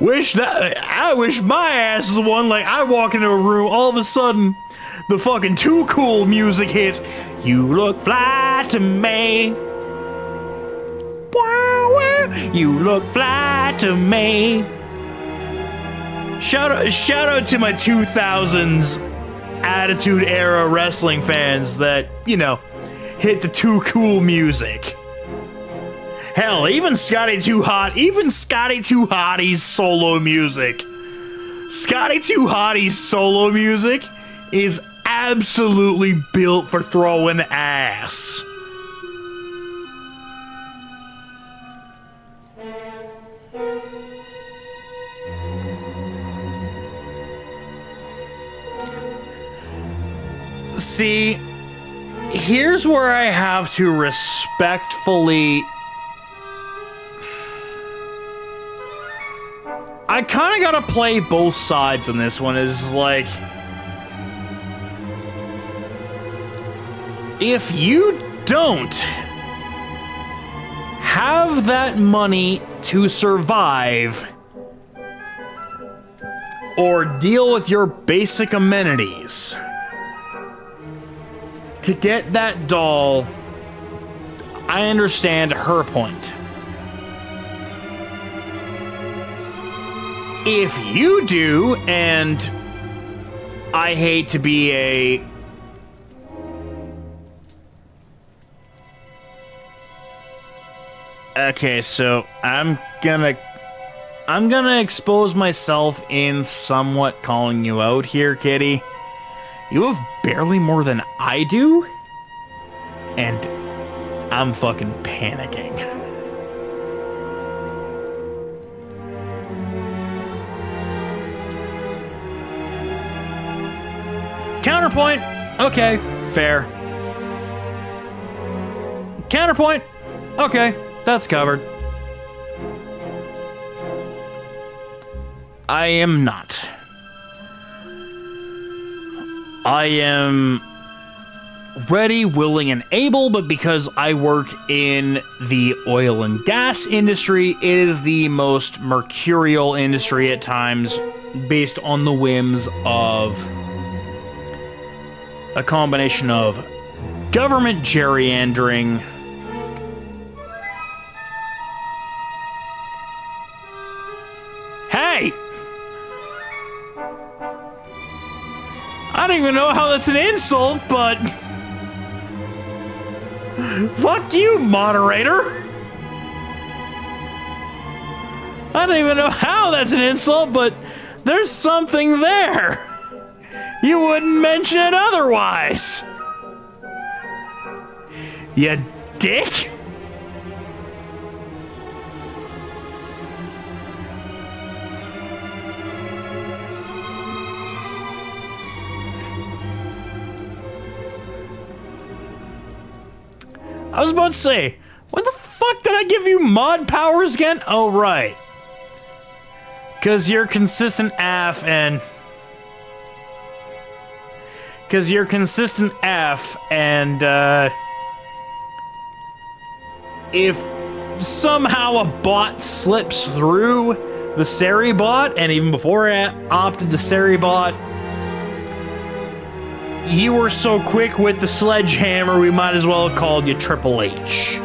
I wish my ass was the one, like, I walk into a room, all of a sudden, the fucking Too Cool music hits. You look fly to me. Wow, wow. You look fly to me. Shout out to my 2000s Attitude Era wrestling fans that, you know, hit the Too Cool music. Hell, even Scotty 2 Hottie's solo music. Scotty 2 Hottie's solo music is absolutely built for throwing ass. See, here's where I have to respectfully... I kind of gotta play both sides on this one. Is like, if you don't have that money to survive or deal with your basic amenities to get that doll, I understand her point. If you do, and I hate to be a... Okay, so I'm gonna expose myself in somewhat calling you out here, kitty. You have barely more than I do, and I'm fucking panicking. Counterpoint. Okay, fair. Counterpoint. Okay, that's covered. I am not. I am ready, willing, and able, but because I work in the oil and gas industry, it is the most mercurial industry at times, based on the whims of a combination of government gerrymandering, hey! I don't even know how that's an insult, but Fuck you, moderator! I don't even know how that's an insult, but there's something there. You wouldn't mention it otherwise. You dick. I was about to say, when the fuck did I give you mod powers again? Oh, right. Because you're consistent F and... Because you're consistent F and, if somehow a bot slips through the Seri bot, and even before I opted the Seri bot, you were so quick with the sledgehammer, we might as well have called you Triple H.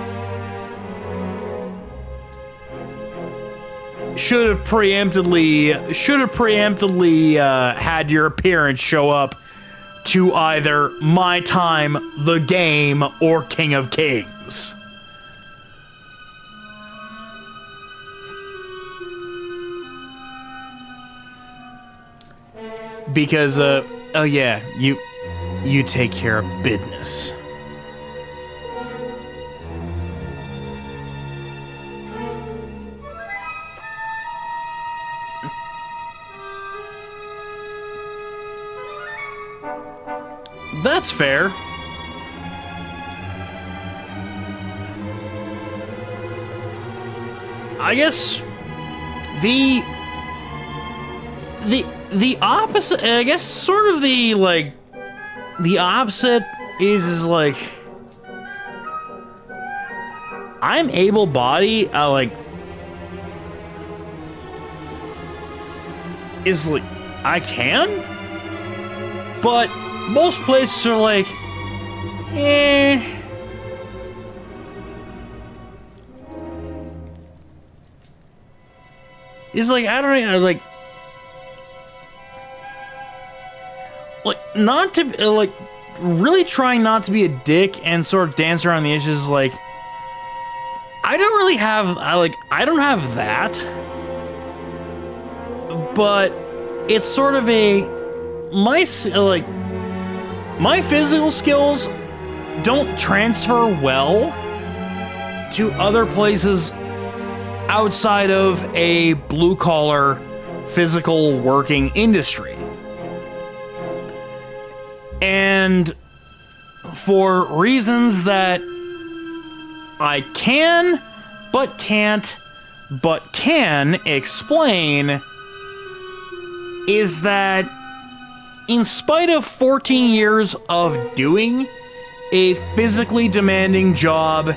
Should have preemptively had your appearance show up to either My Time, The Game, or King of Kings. Because, oh yeah, you take care of business. That's fair. I guess the opposite, I guess sort of the opposite is like I'm able-bodied, is like I can, but most places are like, eh. It's like, I don't know, like not to, like, really trying not to be a dick and sort of dance around the edges, like, I don't really have, I don't have that, but it's sort of my physical skills don't transfer well to other places outside of a blue-collar physical working industry. And for reasons that I can, but can't, but can explain, is that in spite of 14 years of doing a physically demanding job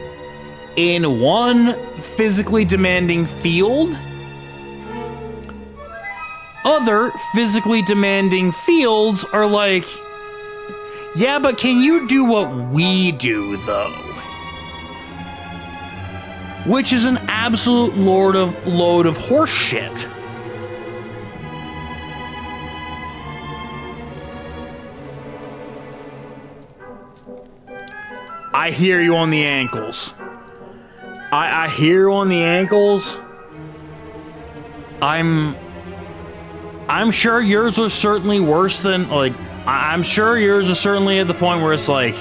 in one physically demanding field, other physically demanding fields are like, yeah, but can you do what we do, though? Which is an absolute load of horse shit. I hear you on the ankles. I hear you on the ankles. I'm sure yours was certainly worse than, like, I'm sure yours was certainly at the point where it's like,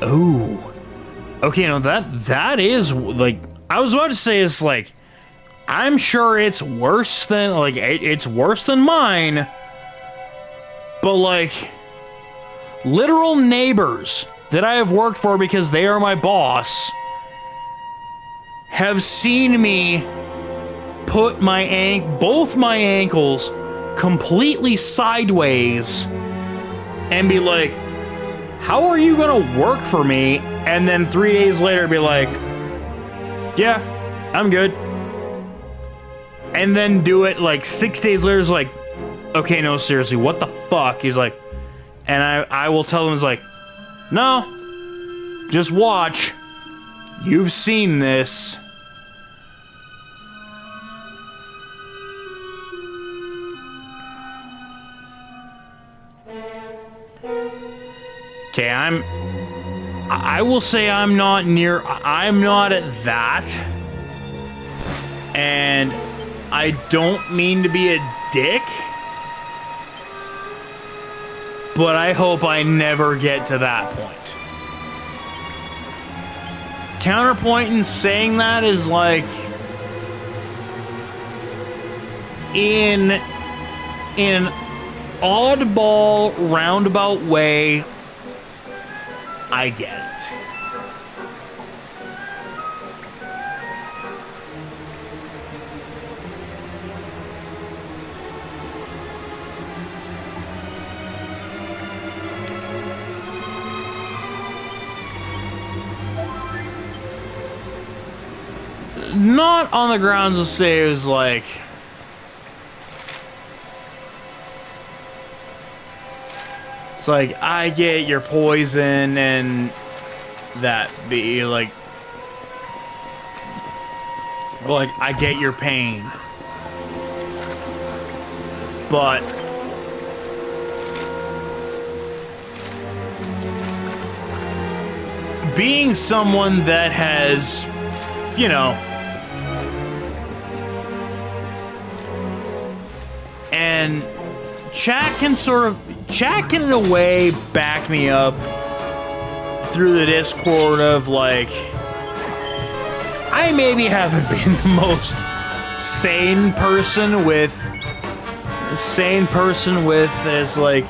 oh, okay, no, that is, like, I was about to say, it's like, I'm sure it's worse than, like, it's worse than mine, but, like, literal neighbors that I have worked for because they are my boss have seen me put both my ankles completely sideways and be like, how are you gonna work for me? And then 3 days later be like, yeah, I'm good. And then do it like 6 days later is like, okay, no, seriously, what the fuck? He's like, and I will tell him, it's like, no, just watch. You've seen this. Okay, I will say I'm not at that. And I don't mean to be a dick, but I hope I never get to that point. Counterpoint in saying that is like, in an oddball, roundabout way, I get it. Not on the grounds of say it was like, it's like, I get your poison and that be like I get your pain, but being someone that has, you know, and chat can in a way back me up through the Discord of like, I maybe haven't been the most sane person with as like,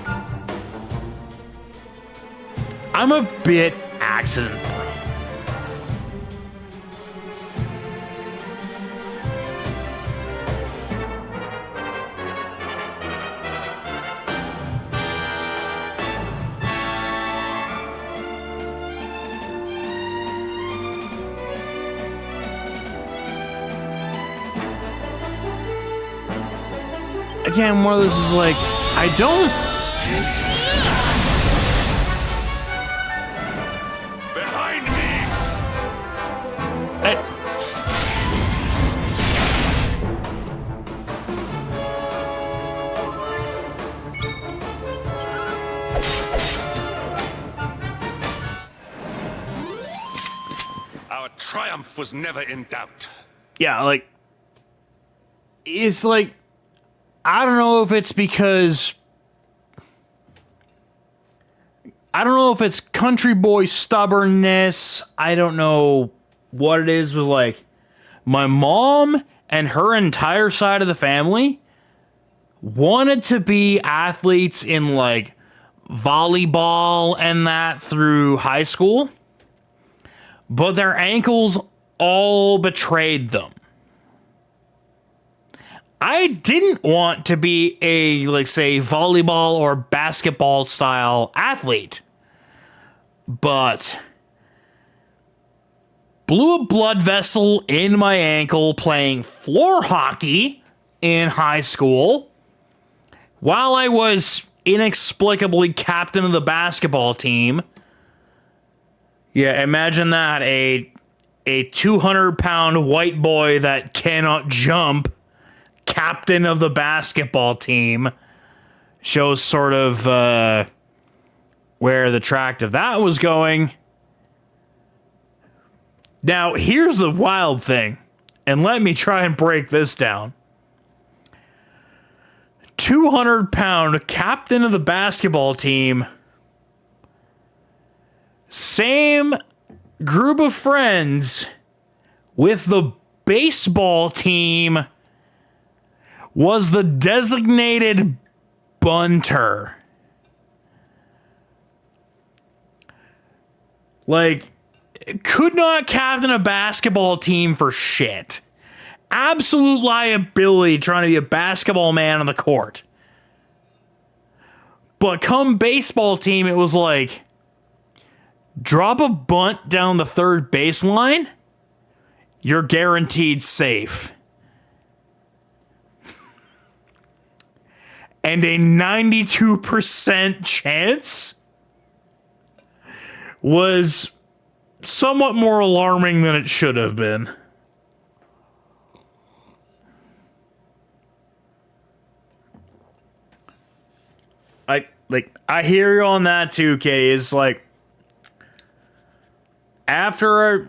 I'm a bit accident prone. Again, one of this is like, I don't. Behind me! Our triumph was never in doubt. Yeah, like, it's like, I don't know if it's because, I don't know if it's country boy stubbornness. I don't know what it is with like, my mom and her entire side of the family wanted to be athletes in like volleyball and that through high school, but their ankles all betrayed them. I didn't want to be a, like, say, volleyball or basketball style athlete, but blew a blood vessel in my ankle playing floor hockey in high school while I was inexplicably captain of the basketball team. Yeah, imagine that, a 200-pound white boy that cannot jump, captain of the basketball team. Shows sort of where the tract of that was going. Now, here's the wild thing, and let me try and break this down. 200-pound captain of the basketball team, same group of friends with the baseball team, was the designated bunter. Like, could not captain a basketball team for shit. Absolute liability trying to be a basketball man on the court. But come baseball team, it was like, drop a bunt down the third baseline, you're guaranteed safe. And a 92% chance was somewhat more alarming than it should have been. like, I hear you on that too, Kitty. It's like, after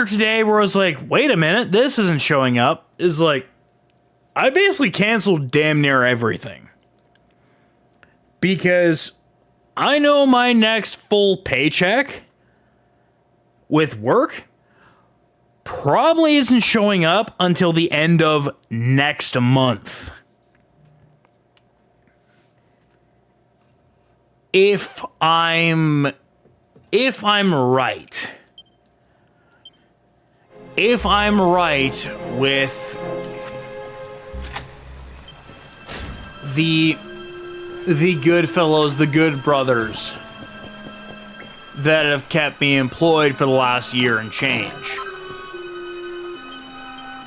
today, where I was like, wait a minute, this isn't showing up, is like, I basically canceled damn near everything. Because I know my next full paycheck with work probably isn't showing up until the end of next month. If I'm right. If I'm right with the good fellows, the good brothers that have kept me employed for the last year and change,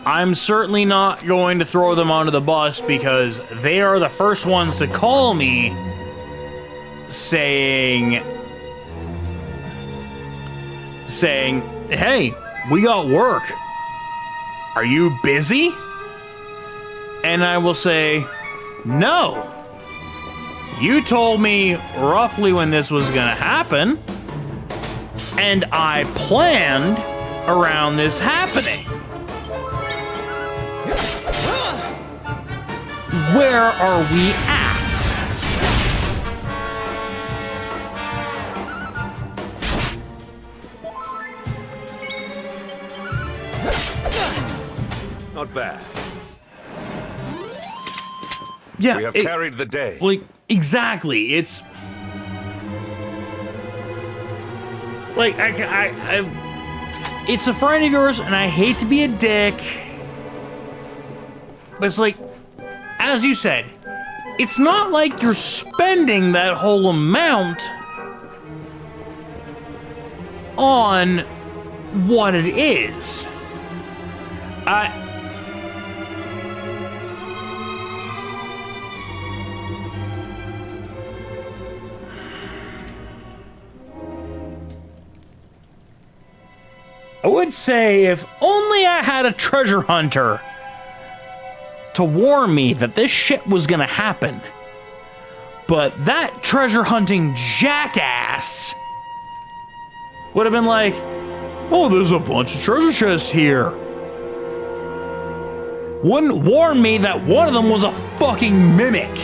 I'm certainly not going to throw them under the bus because they are the first ones to call me saying, hey, we got work. Are you busy? And I will say, no. You told me roughly when this was gonna happen, and I planned around this happening. Where are we at? Not bad. Yeah, We have carried the day. Like, exactly. It's like it's a friend of yours, and I hate to be a dick, but it's like, as you said, it's not like you're spending that whole amount on what it is. I would say if only I had a treasure hunter to warn me that this shit was gonna happen. But that treasure hunting jackass would have been like, oh, there's a bunch of treasure chests here. Wouldn't warn me that one of them was a fucking mimic.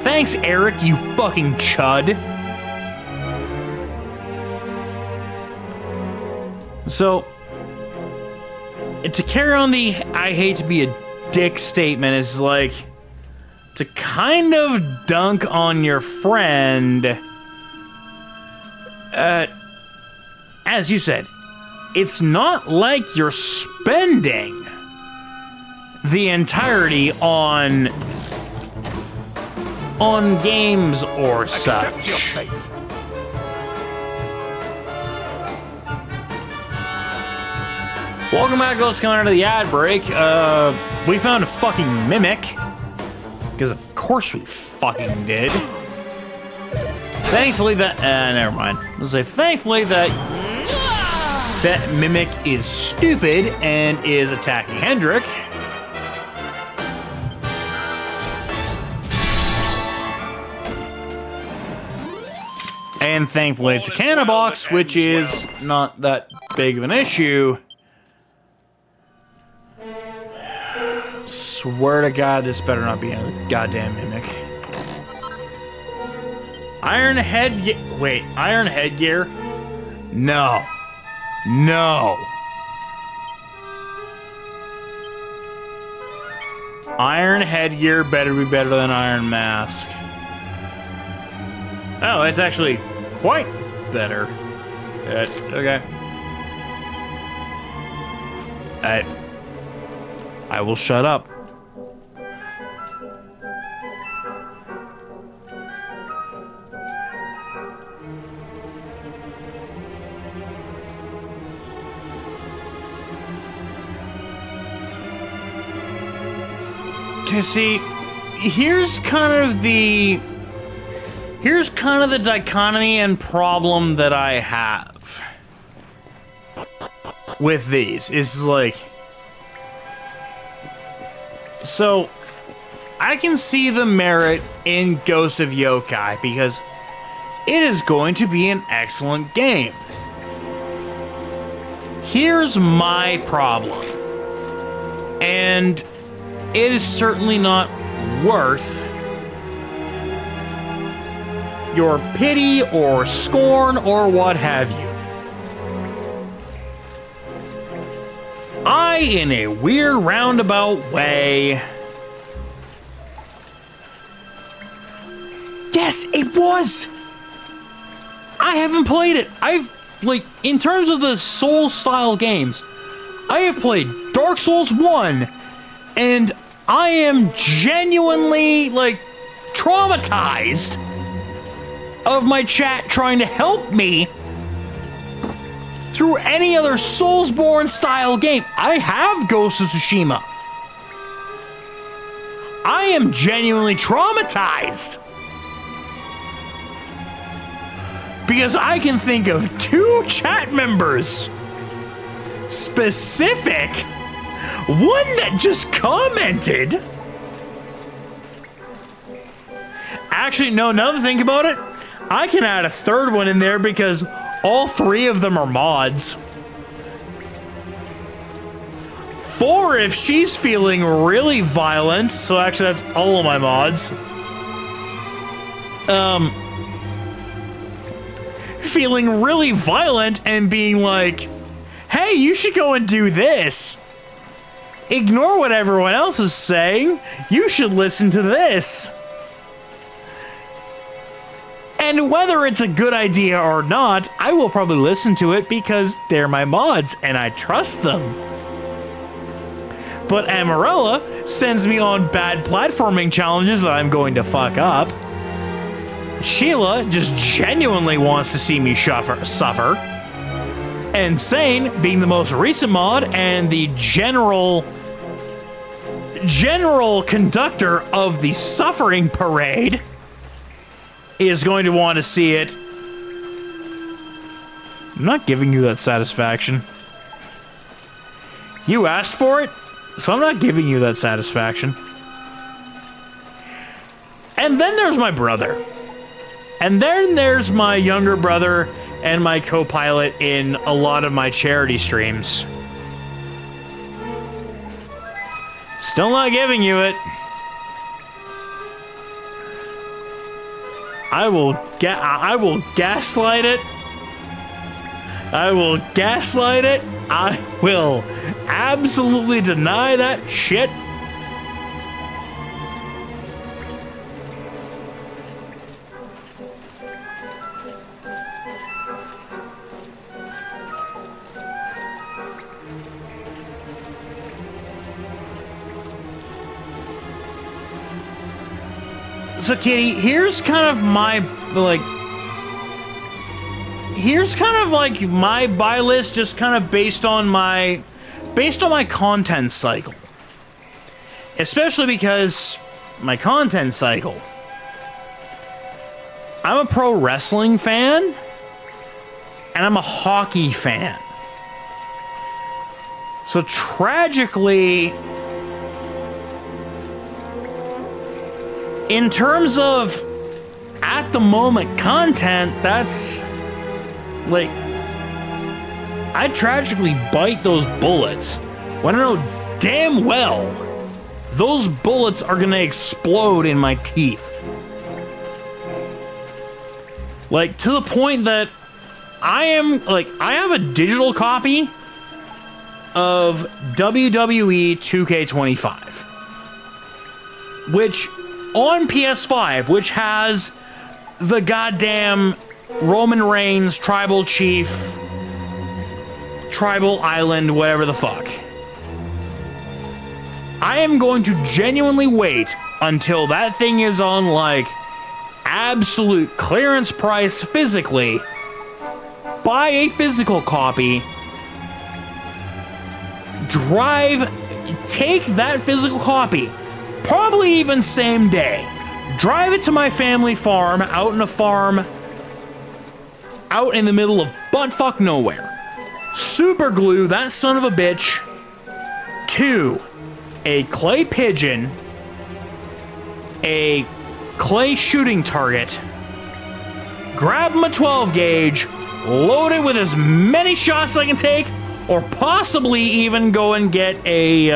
Thanks, Eric, you fucking chud. So, to carry on the I hate to be a dick statement is like, to kind of dunk on your friend, as you said, it's not like you're spending the entirety on games or such. Accept your fate. Welcome back, Ghost, coming out of the ad break. We found a fucking mimic. Because of course we fucking did. Thankfully that, never mind. I'll say thankfully that mimic is stupid and is attacking Hendrik. And thankfully it's a cannon box, which is not that big of an issue. Swear to God, this better not be a goddamn mimic. Iron headgear. Wait, iron headgear? No. No. Iron headgear better be better than iron mask. Oh, it's actually quite better. Okay. I will shut up. Okay, see, here's kind of the dichotomy and problem that I have with these. Is like, so I can see the merit in Ghost of Yokai because it is going to be an excellent game. Here's my problem, and it is certainly not worth your pity or scorn or what have you. I, in a weird roundabout way... Yes, it was! I haven't played it. In terms of the Souls-style games, I have played Dark Souls 1, and I am genuinely, traumatized of my chat trying to help me through any other Soulsborne style game. I have Ghost of Tsushima. I am genuinely traumatized. Because I can think of 2 chat members, specific, one that just commented. Actually, no, now that I think about it, I can add a 3rd one in there because all 3 of them are mods. 4 if she's feeling really violent, so actually that's all of my mods. Feeling really violent and being like, hey, you should go and do this. Ignore what everyone else is saying. You should listen to this. And whether it's a good idea or not, I will probably listen to it because they're my mods and I trust them. But Amarella sends me on bad platforming challenges that I'm going to fuck up. Sheila just genuinely wants to see me suffer. And Sane, being the most recent mod and the general conductor of the suffering parade, is going to want to see it. I'm not giving you that satisfaction. You asked for it, so I'm not giving you that satisfaction. And then there's my brother. And then there's my younger brother and my co-pilot in a lot of my charity streams. Still not giving you it. I will gaslight it. I will gaslight it. I will absolutely deny that shit. So, Kitty, here's kind of my, my buy list, just kind of based on my content cycle. Especially because my content cycle. I'm a pro wrestling fan, and I'm a hockey fan. So, tragically, in terms of at the moment content, that's I tragically bite those bullets when I know damn well those bullets are gonna explode in my teeth. To the point that I have a digital copy of WWE 2K25, which on PS5, which has the goddamn Roman Reigns tribal chief, tribal island, whatever the fuck. I am going to genuinely wait until that thing is on absolute clearance price physically, buy a physical copy, take that physical copy, probably even same day, drive it to my family farm, out in the middle of buttfuck nowhere, super glue that son of a bitch to a clay pigeon a clay shooting target, grab my 12 gauge, load it with as many shots as I can take, or possibly even go and get a,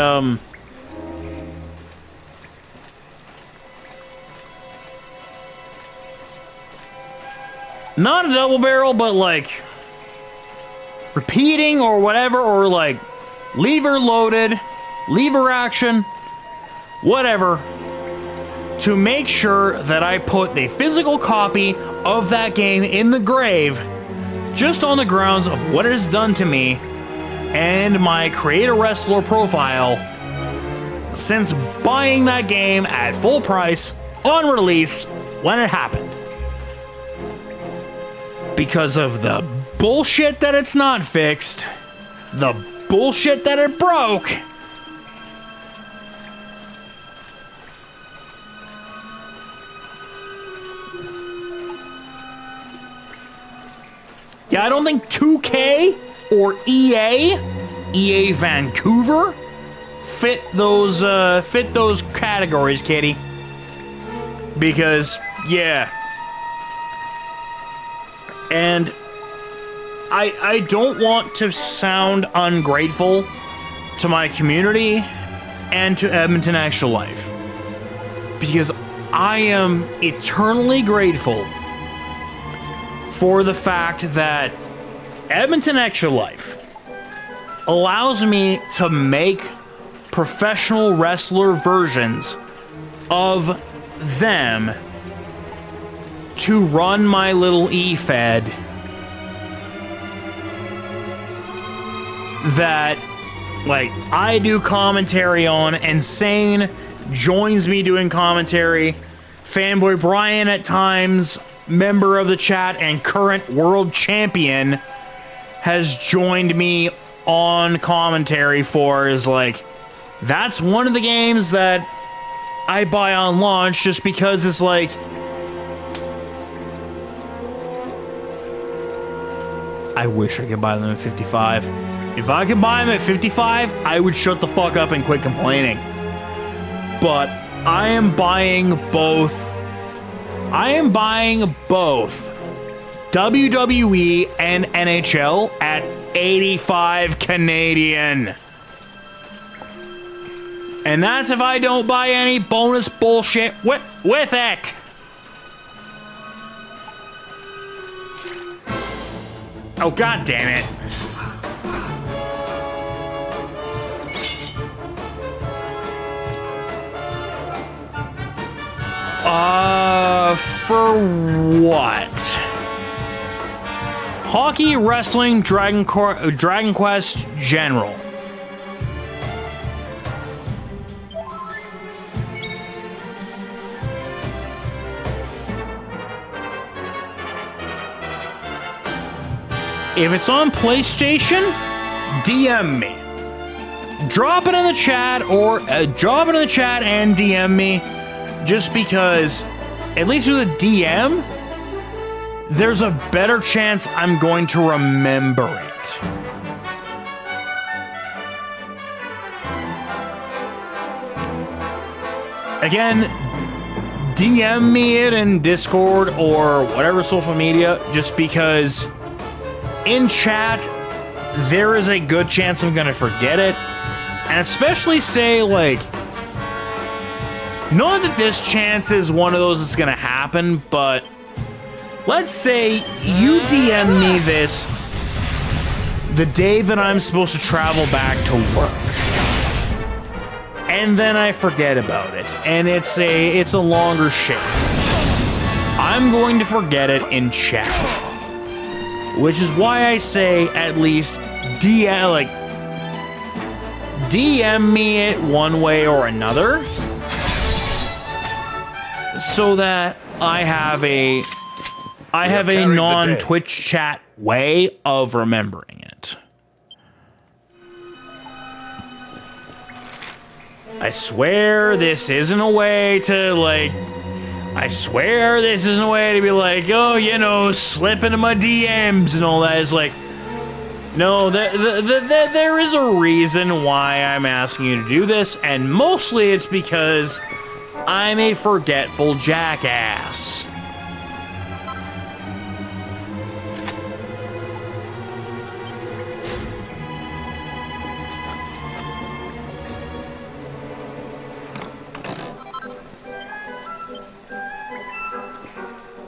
not a double barrel, but like repeating or whatever, or like lever loaded, lever action, whatever, to make sure that I put the physical copy of that game in the grave, just on the grounds of what it has done to me and my Create a Wrestler profile since buying that game at full price on release when it happened. Because of the bullshit that it's not fixed, the bullshit that it broke, yeah, I don't think 2K or EA Vancouver fit those categories, kitty. Because yeah. And I don't want to sound ungrateful to my community and to Edmonton Extra Life, because I am eternally grateful for the fact that Edmonton Extra Life allows me to make professional wrestler versions of them to run my little e-fed that, like, I do commentary on. Insane joins me doing commentary. Fanboy Brian at times, member of the chat and current world champion, has joined me on commentary for, is like, that's one of the games that I buy on launch just because it's like, I wish I could buy them at 55. If I could buy them at 55, I would shut the fuck up and quit complaining. But I am buying both. I am buying both WWE and NHL at 85 Canadian. And that's if I don't buy any bonus bullshit with it. Oh, god damn it. For what? Hockey, wrestling, Dragon Quest, general. If it's on PlayStation, DM me. Drop it in the chat, or drop it in the chat and DM me, just because, at least with a DM, there's a better chance I'm going to remember it. Again, DM me it in Discord or whatever social media, just because in chat, there is a good chance I'm gonna forget it. And especially say, like, not that this chance is one of those that's gonna happen, but let's say you DM me this the day that I'm supposed to travel back to work, and then I forget about it, and it's a longer shift. I'm going to forget it in chat. Which is why I say at least DM me it one way or another, so that I have a non-Twitch chat way of remembering it. I swear this isn't a way to, like, I swear this isn't a way to be like, oh, you know, slip into my DMs and all that. It's like, no, there is a reason why I'm asking you to do this, and mostly it's because I'm a forgetful jackass.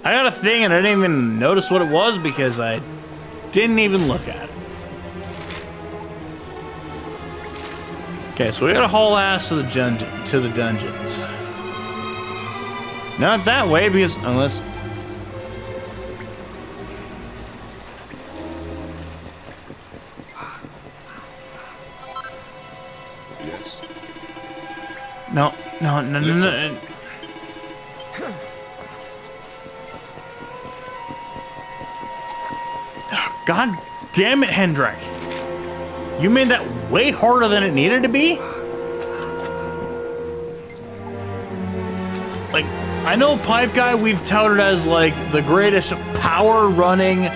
I got a thing and I didn't even notice what it was because I didn't even look at it. Okay, so we gotta haul ass to the dungeons. Not that way because unless Yes. no. God damn it, Hendrik. You made that way harder than it needed to be? Like, I know Pipe Guy we've touted as like the greatest power running,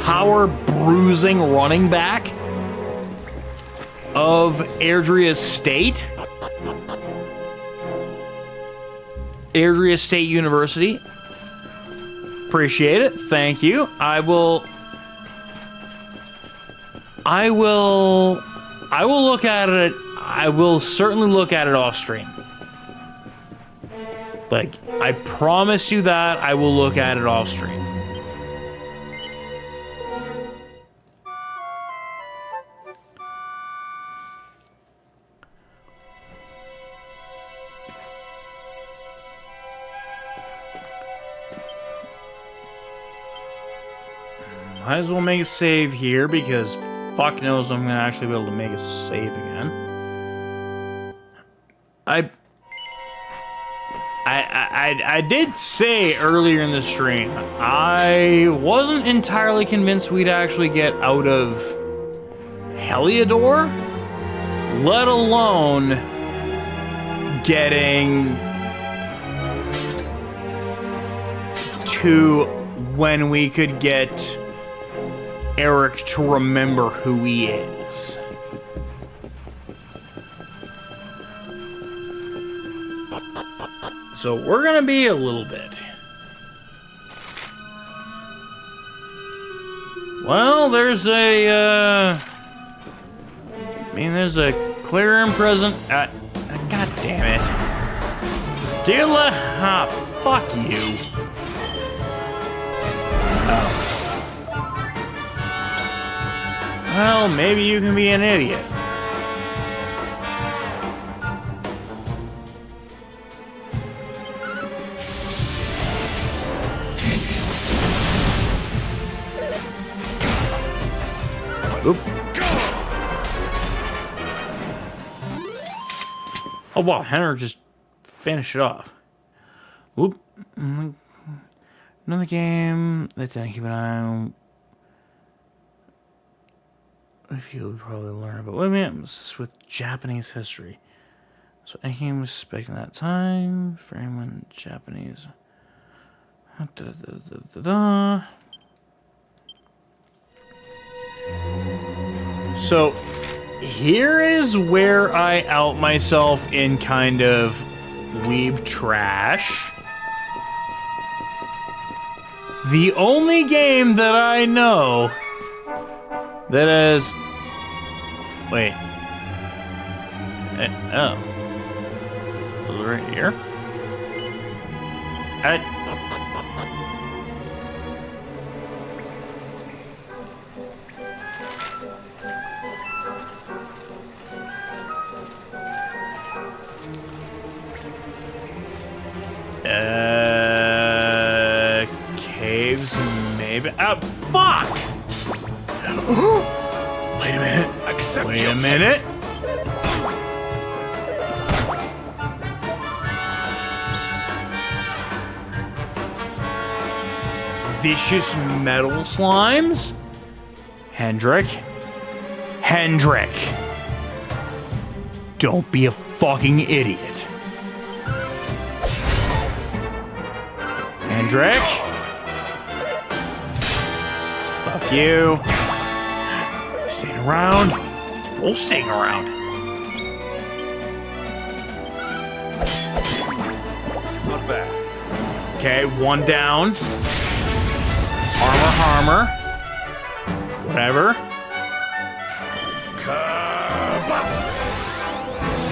power bruising running back of Erdrea's state. Erdrea State University. Appreciate it. Thank you. I will look at it. I will certainly look at it off stream. Like, I promise you that I will look at it off stream. Might as well make a save here because fuck knows I'm gonna actually be able to make a save again. I did say earlier in the stream, I wasn't entirely convinced we'd actually get out of Heliodor, let alone getting to when we could get Eric to remember who he is. So we're gonna be a little bit. Well, there's a, there's a clear and present, god damn it. Dilla, fuck you. Oh. Well, maybe you can be an idiot. Oop. Oh wow, Henrik just finished it off. Whoop. Another game. Let's keep an eye on. If you would probably learn about. Wait a minute, this is with Japanese history. So any game was expecting that time. Frame when Japanese. So here is where I out myself in kind of weeb trash. The only game that I know that is... Wait. Oh. Right here? Caves, maybe. Fuck! Wait a minute. Wait a minute. Vicious metal slimes? Hendrik? Don't be a fucking idiot. Hendrik? Fuck you. Staying around. We're staying around. Okay, one down. Armor. Whatever.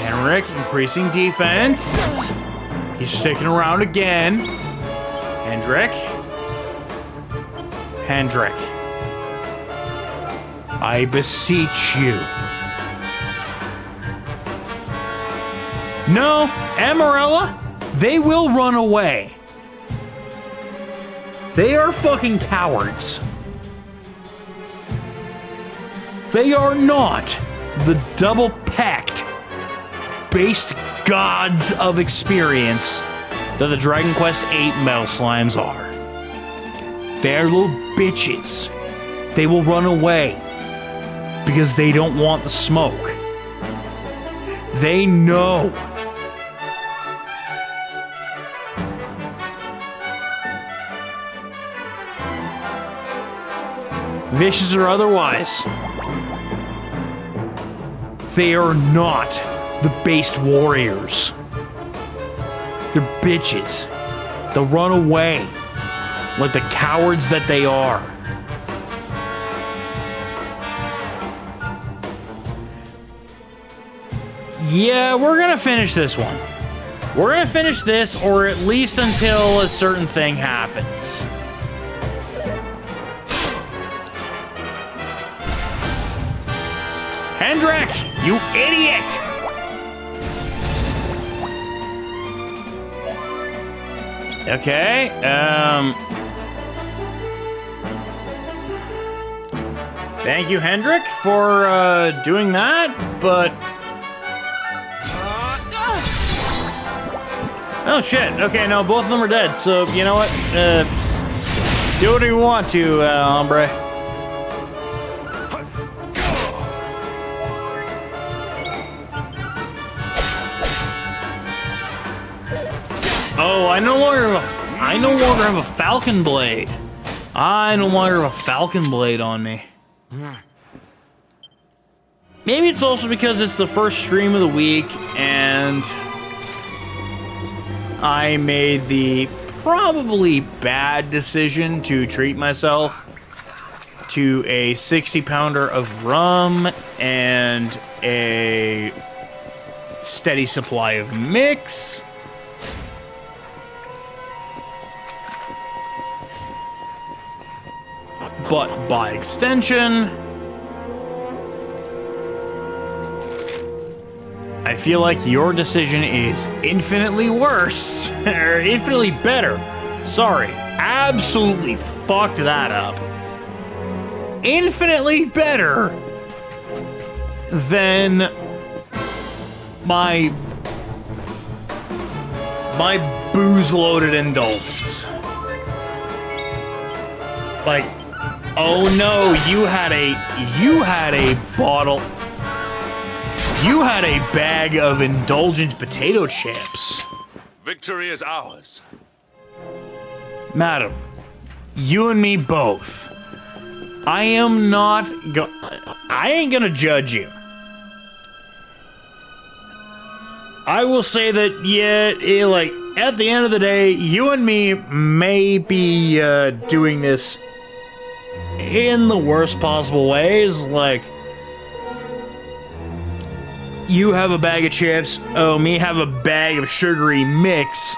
Henrik increasing defense. He's sticking around again. Hendrik. I beseech you. No, Amarella, they will run away. They are fucking cowards. They are not the double-packed, based gods of experience that the Dragon Quest VIII Metal Slimes are. They're little bitches. They will run away because they don't want the smoke. They know. Vicious or otherwise, they are not the based warriors. They're bitches. They'll run away like the cowards that they are. Yeah, we're gonna finish this one. We're gonna finish this, or at least until a certain thing happens. Hendrik, you idiot! Okay, thank you, Hendrik, for doing that, but... Oh shit, okay, no, both of them are dead, so you know what? Do what you want to, hombre. Oh, I no longer have a falcon blade. I no longer have a falcon blade on me. Maybe it's also because it's the first stream of the week and I made the probably bad decision to treat myself to a 60-pounder of rum and a steady supply of mix. But by extension, I feel like your decision is infinitely worse, or infinitely better. Sorry, absolutely fucked that up. Infinitely better than my booze-loaded indulgence. Like, oh no, you had a bottle. You had a bag of indulgent potato chips. Victory is ours. Madam, you and me both. I ain't gonna judge you. I will say that, yeah, like, at the end of the day, you and me may be doing this in the worst possible ways. Like, you have a bag of chips, me have a bag of sugary mix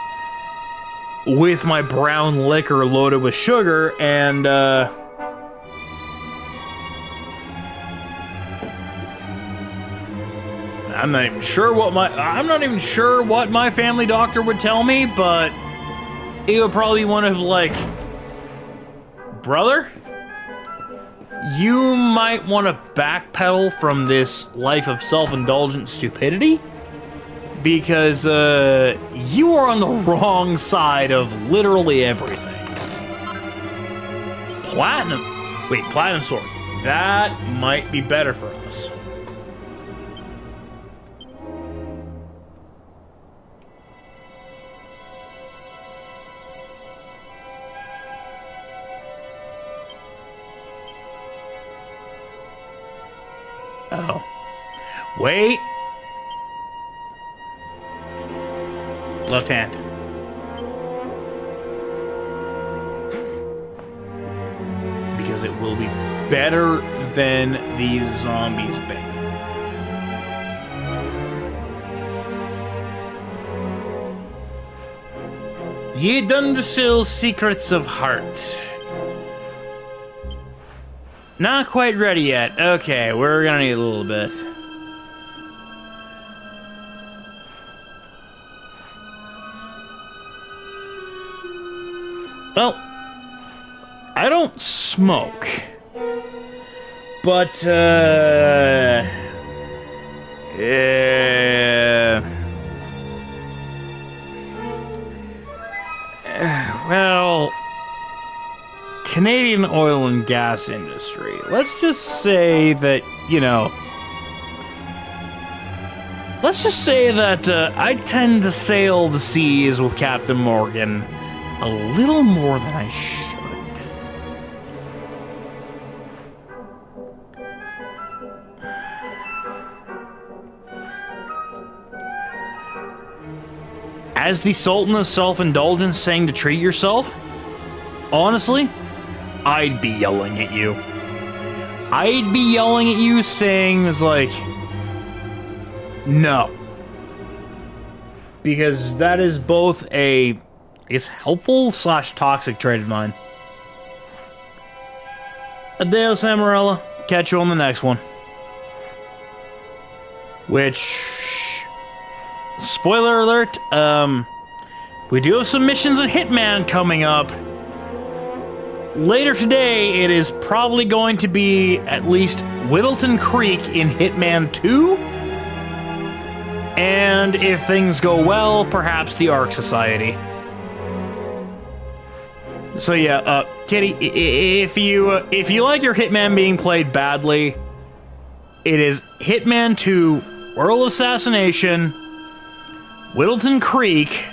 with my brown liquor loaded with sugar, and I'm not even sure what my family doctor would tell me, but it would probably be one of like, brother, you might want to backpedal from this life of self-indulgent stupidity, because you are on the wrong side of literally everything. Platinum sword. That might be better for us. Oh. Wait. Left hand. because it will be better than these zombies bane. Ye Dundersill Secrets of Heart. Not quite ready yet. Okay, we're gonna need a little bit. Well, I don't smoke, but, well, Canadian oil and gas industry. Let's just say that, you know, let's just say that I tend to sail the seas with Captain Morgan a little more than I should. As the Sultan of Self-Indulgence saying to treat yourself, honestly, I'd be yelling at you. I'd be yelling at you saying, it's like, no. Because that is both a, I guess, helpful / toxic trait of mine. Adios, Amarella. Catch you on the next one. Which, spoiler alert, we do have some missions in Hitman coming up. Later today, it is probably going to be at least Whittleton Creek in Hitman 2. And if things go well, perhaps the Ark Society. So yeah, Kitty, if you like your Hitman being played badly, it is Hitman 2, World Assassination, Whittleton Creek,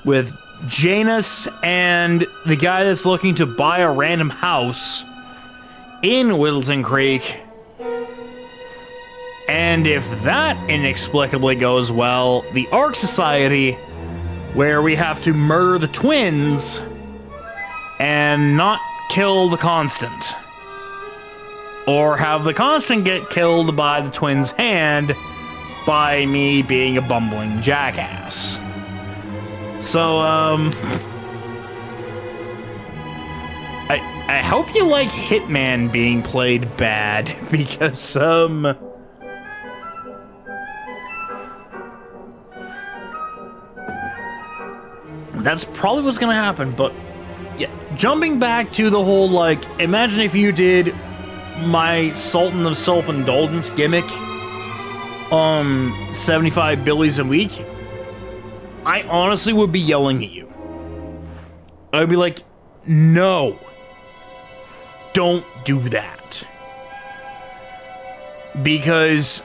with Janus and the guy that's looking to buy a random house in Whittleton Creek. And if that inexplicably goes well, the Ark Society, where we have to murder the twins and not kill the Constant. Or have the Constant get killed by the twins' hand by me being a bumbling jackass. So, I hope you like Hitman being played bad, because, that's probably what's gonna happen, but yeah, jumping back to the whole, like, imagine if you did my Sultan of Self-Indulgence gimmick, 75 billies a week, I honestly would be yelling at you. I would be like, no, don't do that. Because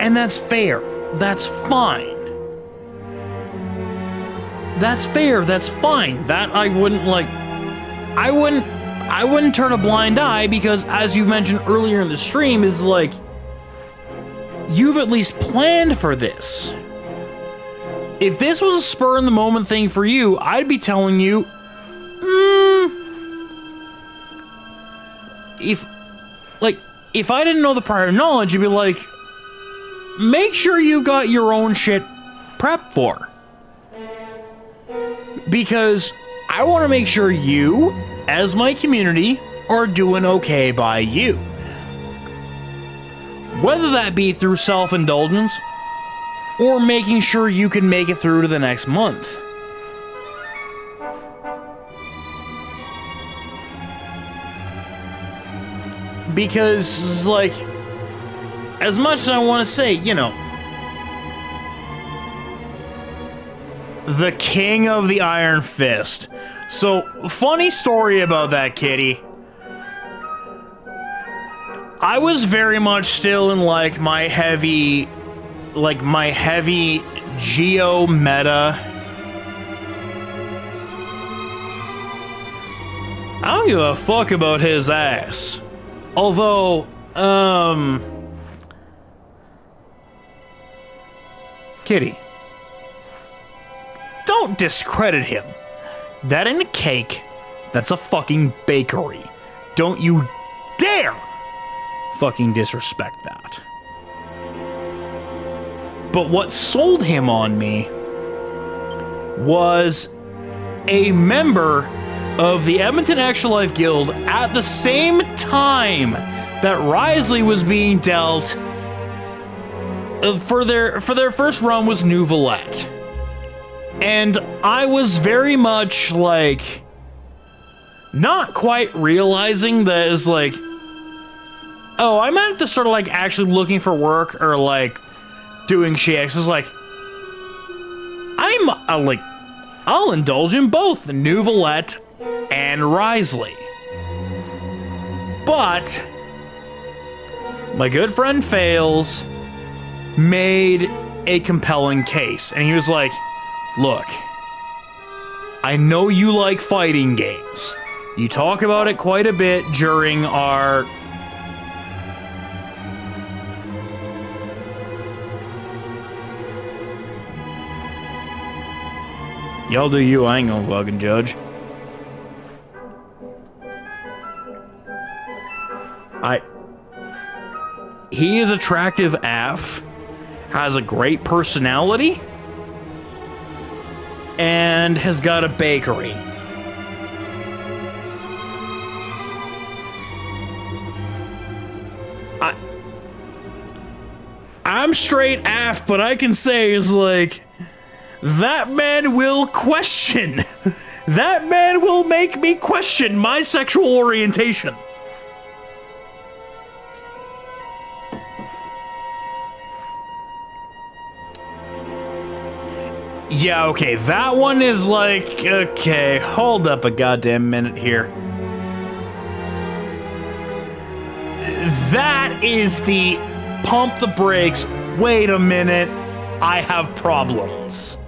and that's fair. That's fine. That's fair. That's fine. That I wouldn't like. I wouldn't turn a blind eye, because as you mentioned earlier in the stream, is like, you've at least planned for this. If this was a spur in the moment thing for you, I'd be telling you, if I didn't know the prior knowledge, you'd be like, make sure you got your own shit prepped for. Because I want to make sure you, as my community, are doing okay by you. Whether that be through self-indulgence, or making sure you can make it through to the next month. Because, like, as much as I want to say, you know, the king of the Iron Fist. So, funny story about that, Kitty. I was very much still in, like, my heavy geo meta. I don't give a fuck about his ass. Although, Kitty, don't discredit him. That ain't a cake. That's a fucking bakery. Don't you dare fucking disrespect that. But what sold him on me was a member of the Edmonton Extra Life Guild at the same time that Risley was being dealt for their first run was New Valette. And I was very much like not quite realizing that it's like, oh, I meant to sort of like actually looking for work or like doing shit. It was like, I'll indulge in both New Valette and Risley. But my good friend Fails made a compelling case, and he was like, look, I know you like fighting games. You talk about it quite a bit during our... Y'all do you, I ain't gonna fucking judge. He is attractive AF, has a great personality, and has got a bakery. I'm straight AF, but I can say is like, that man will question. That man will make me question my sexual orientation. Yeah, okay, that one is like, okay, hold up a goddamn minute here. That is the pump the brakes, wait a minute, I have problems.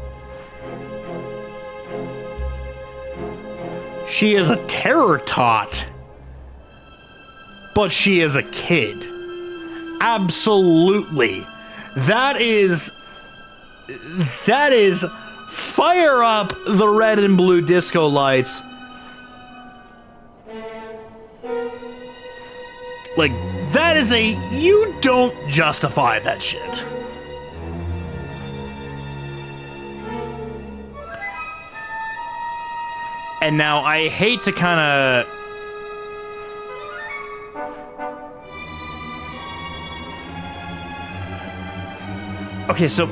She is a terror tot, but she is a kid. Absolutely. That is fire up the red and blue disco lights. Like, that is you don't justify that shit. And now I hate to kind of... Okay, so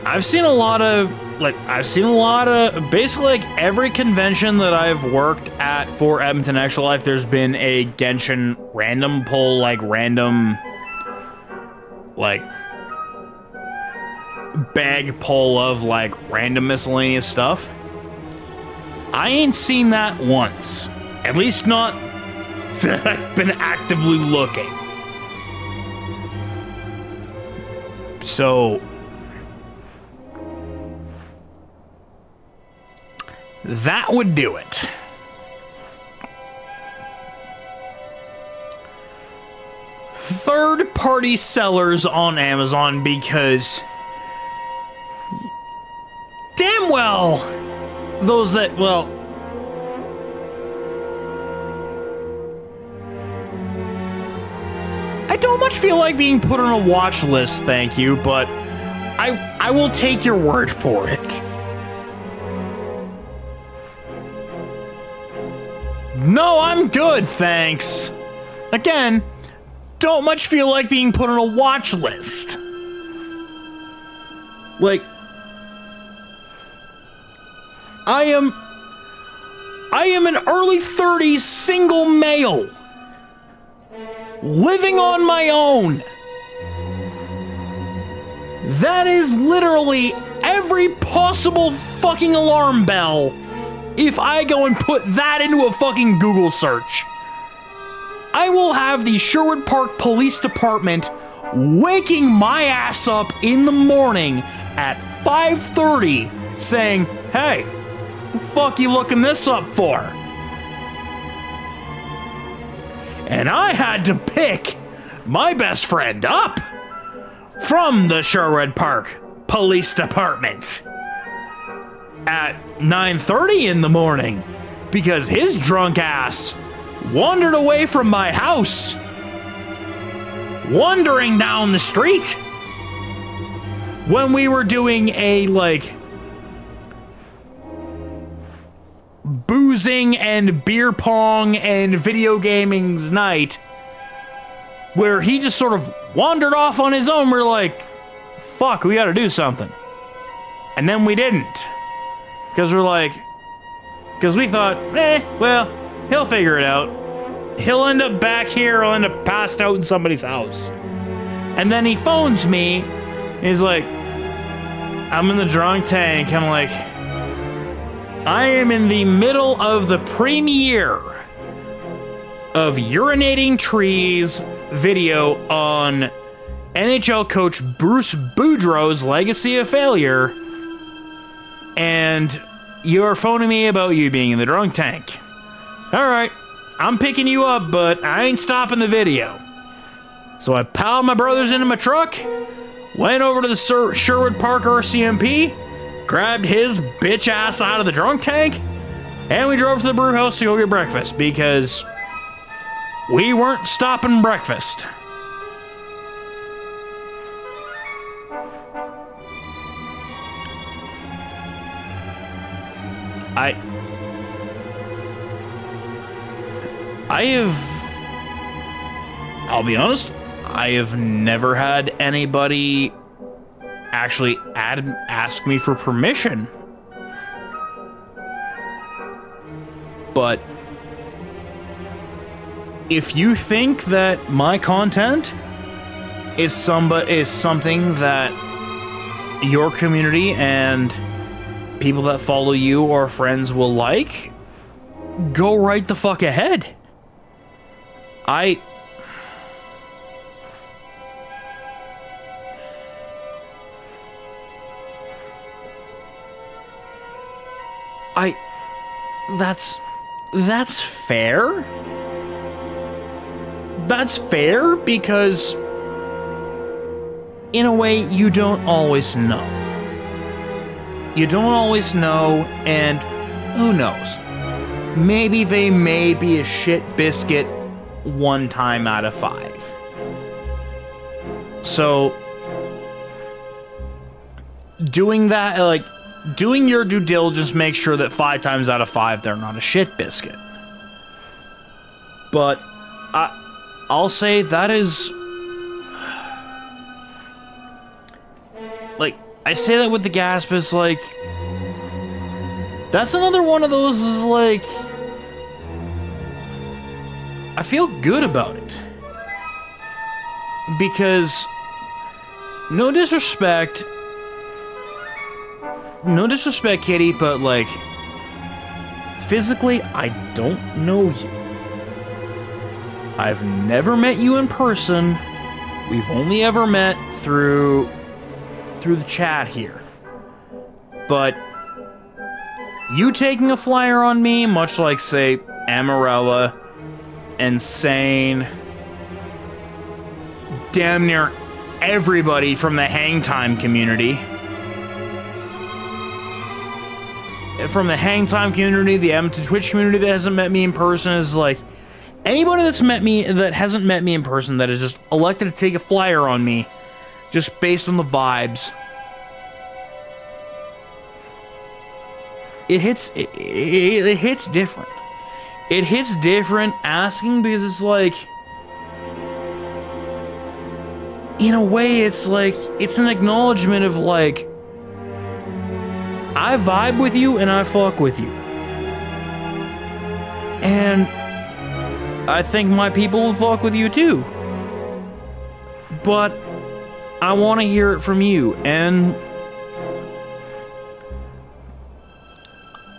I've seen a lot of, basically like every convention that I've worked at for Edmonton Extra Life, there's been a Genshin random pull, bag pull of random miscellaneous stuff. I ain't seen that once. At least not that I've been actively looking. So that would do it. Third-party sellers on Amazon, because damn well those that, well, I don't much feel like being put on a watch list, thank you, but I will take your word for it. No, I'm good, thanks. Again, don't much feel like being put on a watch list. Like, I am an early 30s single male, living on my own. That is literally every possible fucking alarm bell if I go and put that into a fucking Google search. I will have the Sherwood Park Police Department waking my ass up in the morning at 5:30 saying, hey, what the fuck you looking this up for? And I had to pick my best friend up from the Sherwood Park police department at 9:30 in the morning because his drunk ass wandered away from my house, wandering down the street when we were doing a, like, boozing and beer pong and video gaming's night, where he just sort of wandered off on his own. We're like, fuck, we gotta do something. And then we didn't. Because we thought, well, he'll figure it out. He'll end up back here, he'll end up passed out in somebody's house. And then he phones me, and he's like, I'm in the drunk tank. I'm like, I am in the middle of the premiere of Urinating Trees video on NHL coach Bruce Boudreau's Legacy of Failure, and you're phoning me about you being in the drunk tank. Alright, I'm picking you up, but I ain't stopping the video. So I piled my brothers into my truck, went over to the Sherwood Park RCMP, grabbed his bitch ass out of the drunk tank, and we drove to the brew house to go get breakfast, because we weren't stopping breakfast. I'll be honest, I have never had anybody actually ask me for permission. But if you think that my content is something that your community and people that follow you or friends will like, go right the fuck ahead. That's fair. That's fair because in a way you don't always know. You don't always know, and who knows? Maybe they may be a shit biscuit 1 time out of 5. So doing that, like, doing your due diligence, make sure that 5 times out of 5 they're not a shit biscuit. But I'll say that is, like, I say that with the gasp, is like, that's another one of those, is like, I feel good about it. Because, no disrespect, Kitty, but, like, physically, I don't know you. I've never met you in person. We've only ever met through the chat here. But you taking a flyer on me, much like, say, Amarella, Insane, damn near everybody from the Hang Time community. From the Hang Time community, the Edmonton Twitch community that hasn't met me in person, is like, anybody that's met me that hasn't met me in person that is just elected to take a flyer on me just based on the vibes. It hits different. It hits different asking, because it's like, in a way, it's like, it's an acknowledgement of, like, I vibe with you and I fuck with you. And I think my people will fuck with you too. But I want to hear it from you. And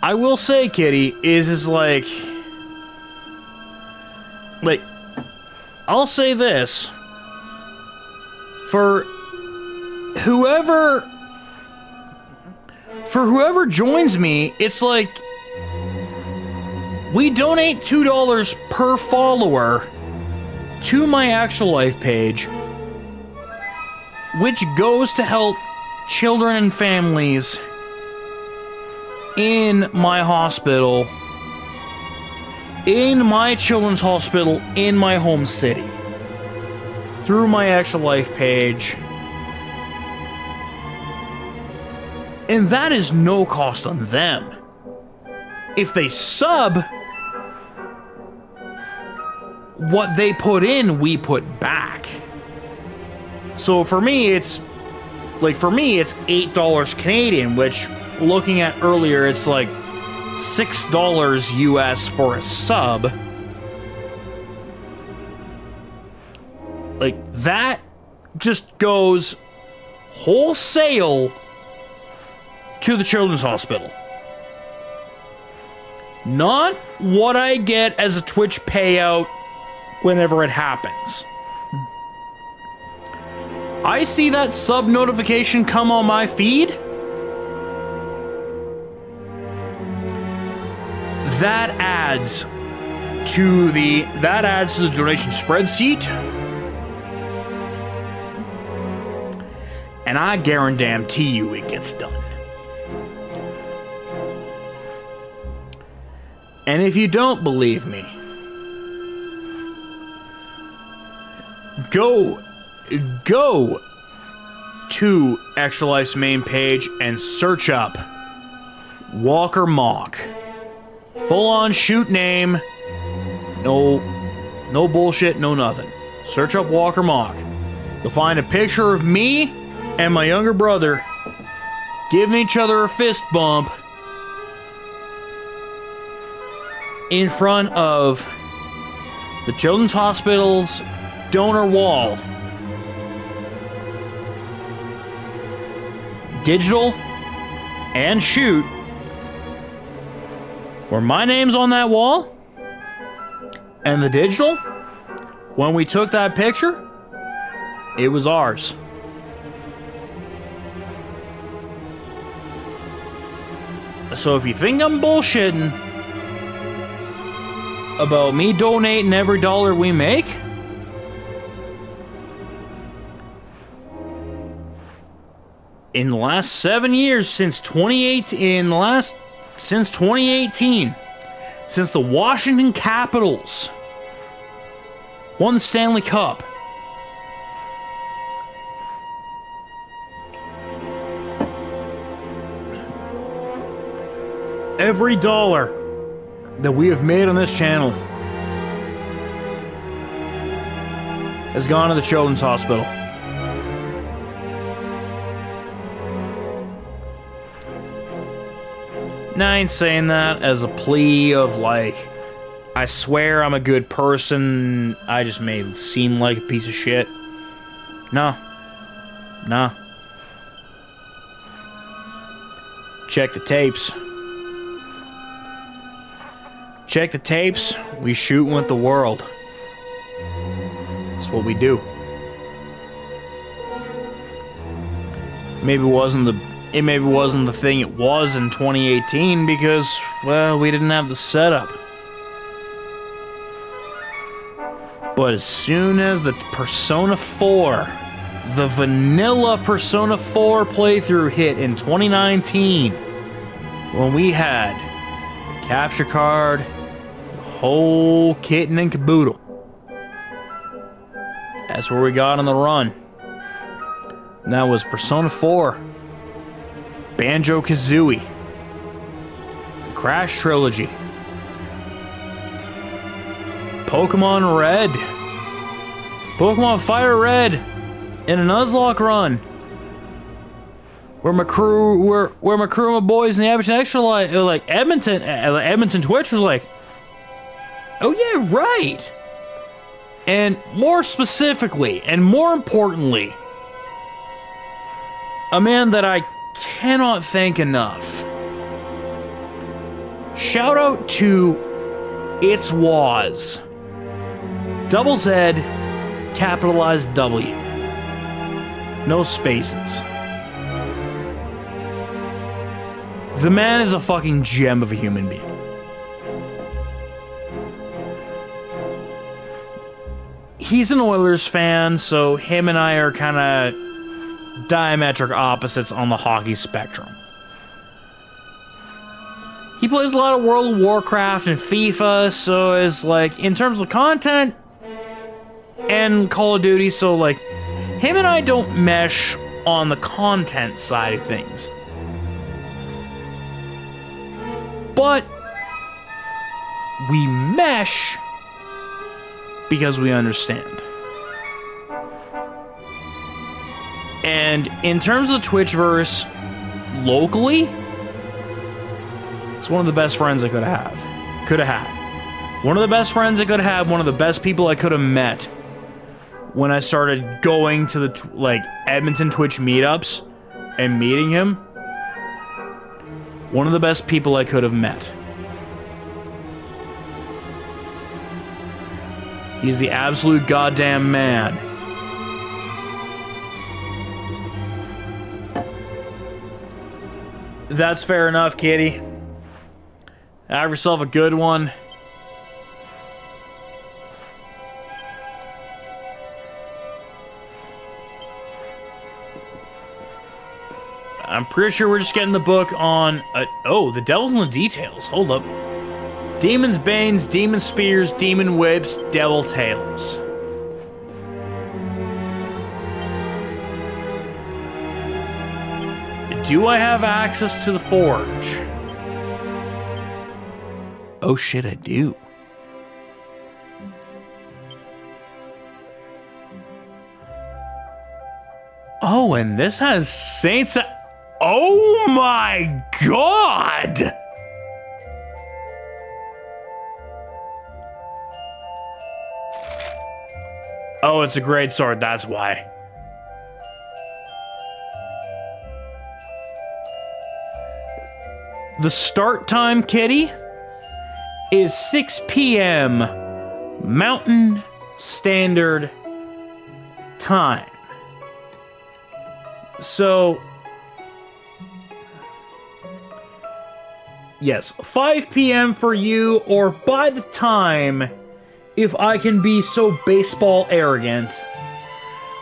I will say, Kitty, is like, I'll say this. For whoever joins me, it's like, we donate $2 per follower to my actual life page, which goes to help children and families in my hospital, in my children's hospital, in my home city, through my Extra Life page. And that is no cost on them. If they sub, what they put in, we put back. So for me, it's $8 Canadian, which, looking at earlier, it's like $6 US for a sub. Like, that just goes wholesale to the children's hospital. Not what I get as a Twitch payout whenever it happens. I see that sub notification come on my feed. That adds to the donation spreadsheet. And I guarantee you it gets done. And if you don't believe me, go to Extra Life's main page and search up Walker Mock. Full on shoot name. No bullshit, no nothing. Search up Walker Mock. You'll find a picture of me and my younger brother giving each other a fist bump in front of the Children's Hospital's donor wall. Digital and shoot, where my name's on that wall, and the digital, when we took that picture, it was ours. So if you think I'm bullshitting about me donating every dollar we make, in the last 7 years, since 2018, since the Washington Capitals won the Stanley Cup, every dollar that we have made on this channel has gone to the Children's Hospital. Now, I ain't saying that as a plea of, like, I swear I'm a good person, I just may seem like a piece of shit. No. Nah. Check the tapes. Check the tapes, we shoot with the world. That's what we do. Maybe it wasn't the thing it was in 2018 because, well, we didn't have the setup. But as soon as the Persona 4, the vanilla Persona 4 playthrough hit in 2019, when we had the capture card, the whole kit and caboodle, that's where we got on the run. And that was Persona 4, Banjo-Kazooie, the Crash Trilogy, Pokemon Red, Pokemon Fire Red, and a Nuzlocke run, where my crew and my boys in the Edmonton Extra Life, like Edmonton Twitch was like, oh yeah, right. And more specifically, and more importantly, a man that I cannot thank enough. Shout out to It's Was. Double Z, capitalized W. No spaces. The man is a fucking gem of a human being. He's an Oilers fan, so him and I are kind of diametric opposites on the hockey spectrum. He plays a lot of World of Warcraft and FIFA, so is like, in terms of content and Call of Duty, so like, him and I don't mesh on the content side of things. But we mesh because we understand. And in terms of the Twitchverse, locally, it's one of the best friends I could have had. One of the best friends I could have had, one of the best people I could have met when I started going to the, like, Edmonton Twitch meetups and meeting him. One of the best people I could have met. He's the absolute goddamn man. That's fair enough, kitty. Have yourself a good one. I'm pretty sure we're just getting the book on... oh, the devil's in the details. Hold up. Demon's Banes, Demon Spears, Demon Whips, Devil Tails. Do I have access to the Forge? Oh shit, I do. Oh, and this has Saints... Oh my god! Oh, it's a great sword, that's why. The start time, kitty, is 6 p.m. Mountain Standard Time. So, yes, 5 p.m. for you, or by the time, if I can be so baseball arrogant,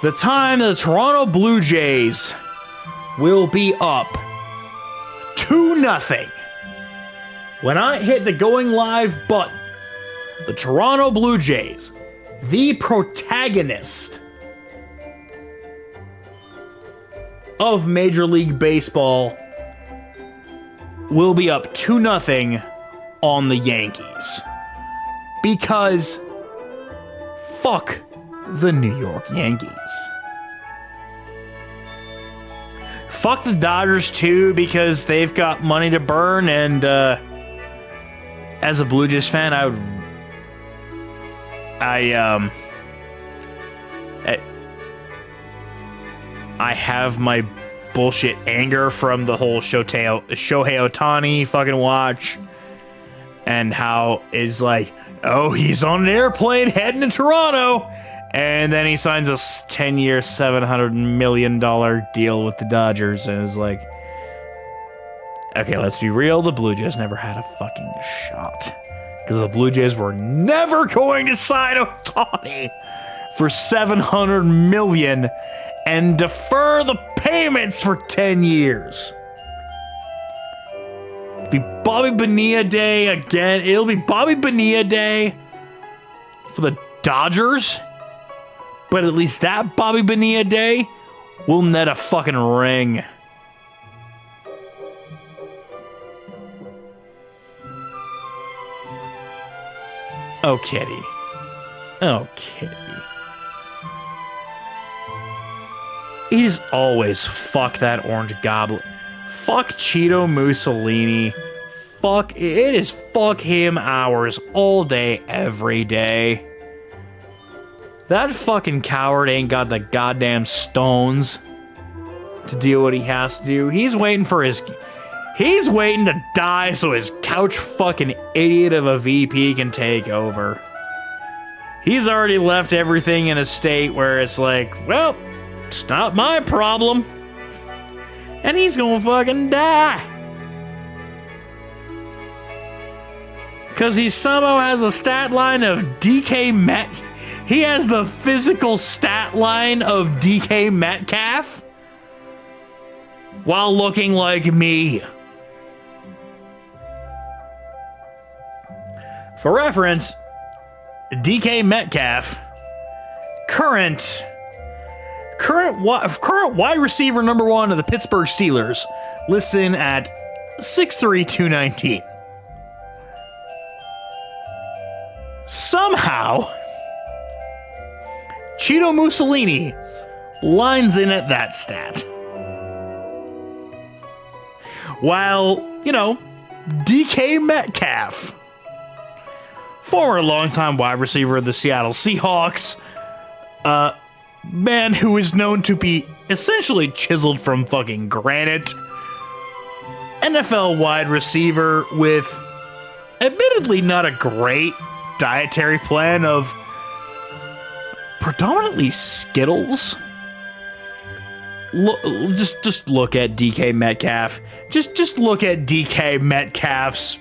the time the Toronto Blue Jays will be up 2-0. When I hit the going live button, the Toronto Blue Jays, the protagonist of Major League Baseball, will be up 2-0 on the Yankees. Because fuck the New York Yankees. Fuck the Dodgers too, because they've got money to burn, and as a Blue Jays fan, I have my bullshit anger from the whole Shohei Ohtani fucking watch, and how it's like, oh, he's on an airplane heading to Toronto, and then he signs a 10-year, $700 million deal with the Dodgers, and is like, okay, let's be real, the Blue Jays never had a fucking shot. Because the Blue Jays were never going to sign Ohtani for $700 million and defer the payments for 10 years. It'll be Bobby Bonilla Day again. It'll be Bobby Bonilla Day for the Dodgers. But at least that Bobby Bonilla Day will net a fucking ring. Oh, kitty. Oh, kitty. It is always fuck that orange goblin. Fuck Cheeto Mussolini. Fuck, it is fuck him hours all day, every day. That fucking coward ain't got the goddamn stones to do what he has to do. He's waiting to die so his couch fucking idiot of a VP can take over. He's already left everything in a state where it's like, well, it's not my problem. And he's gonna fucking die. Because he somehow has a stat line of DK Met. He has the physical stat line of DK Metcalf. while looking like me. For reference, DK Metcalf, current wide receiver number 1 of the Pittsburgh Steelers, lists in at 6'3", 219. Somehow, Cheeto Mussolini lines in at that stat. While, DK Metcalf, former longtime wide receiver of the Seattle Seahawks, man who is known to be essentially chiseled from fucking granite, NFL wide receiver with admittedly not a great dietary plan of predominantly Skittles. Just look at DK Metcalf. Just look at DK Metcalf's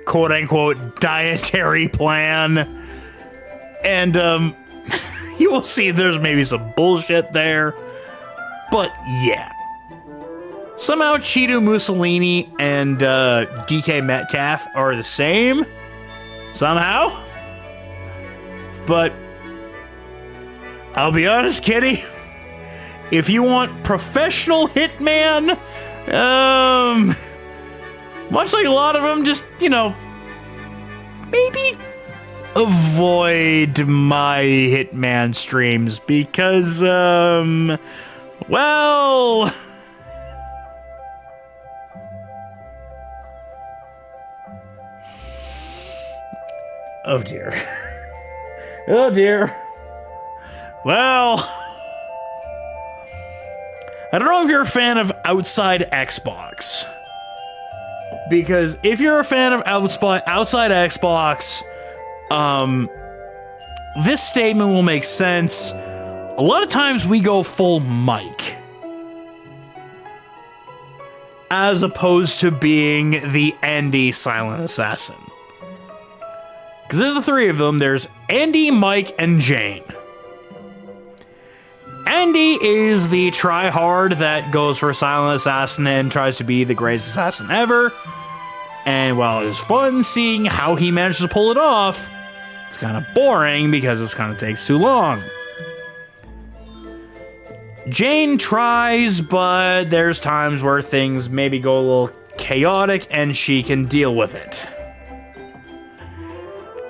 quote-unquote dietary plan, and you will see there's maybe some bullshit there, but yeah. Somehow Cheeto Mussolini and DK Metcalf are the same, somehow. But I'll be honest, Kitty, if you want professional hitman, much like a lot of them, just, maybe avoid my hitman streams because, well... Oh dear. Oh dear. Well, I don't know if you're a fan of Outside Xbox. Because if you're a fan of Outside Xbox, this statement will make sense. A lot of times we go full mic, as opposed to being the Andy Silent Assassin. Because there's the 3 of them. There's Andy, Mike, and Jane. Andy is the try-hard that goes for Silent Assassin and tries to be the greatest assassin ever. And while it is fun seeing how he manages to pull it off, it's kind of boring because it kind of takes too long. Jane tries, but there's times where things maybe go a little chaotic and she can deal with it.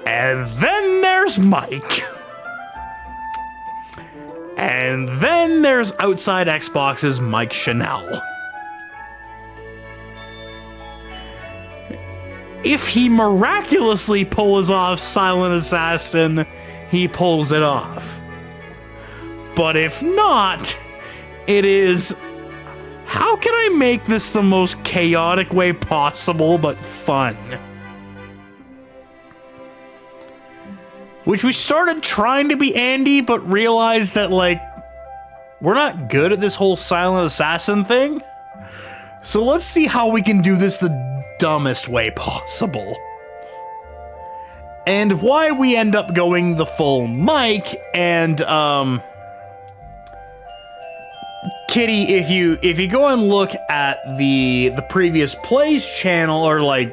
And then there's Mike. And then there's Outside Xbox's Mike Chanel. If he miraculously pulls off Silent Assassin, he pulls it off. But if not, it is, how can I make this the most chaotic way possible but fun? Which we started trying to be Andy, but realized that, we're not good at this whole Silent Assassin thing. So let's see how we can do this the dumbest way possible. And why we end up going the full mic, and, Kitty, if you go and look at the previous plays channel, or, the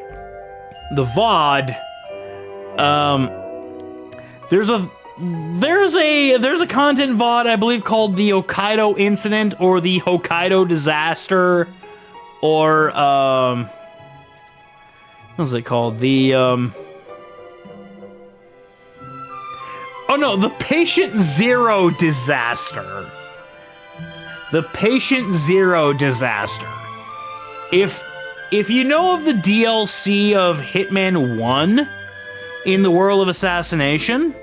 VOD, there's a content VOD, I believe, called the Hokkaido Incident or the Hokkaido Disaster, or what's it called? The the Patient Zero Disaster. The Patient Zero Disaster. If you know of the DLC of Hitman 1 in the World of Assassination,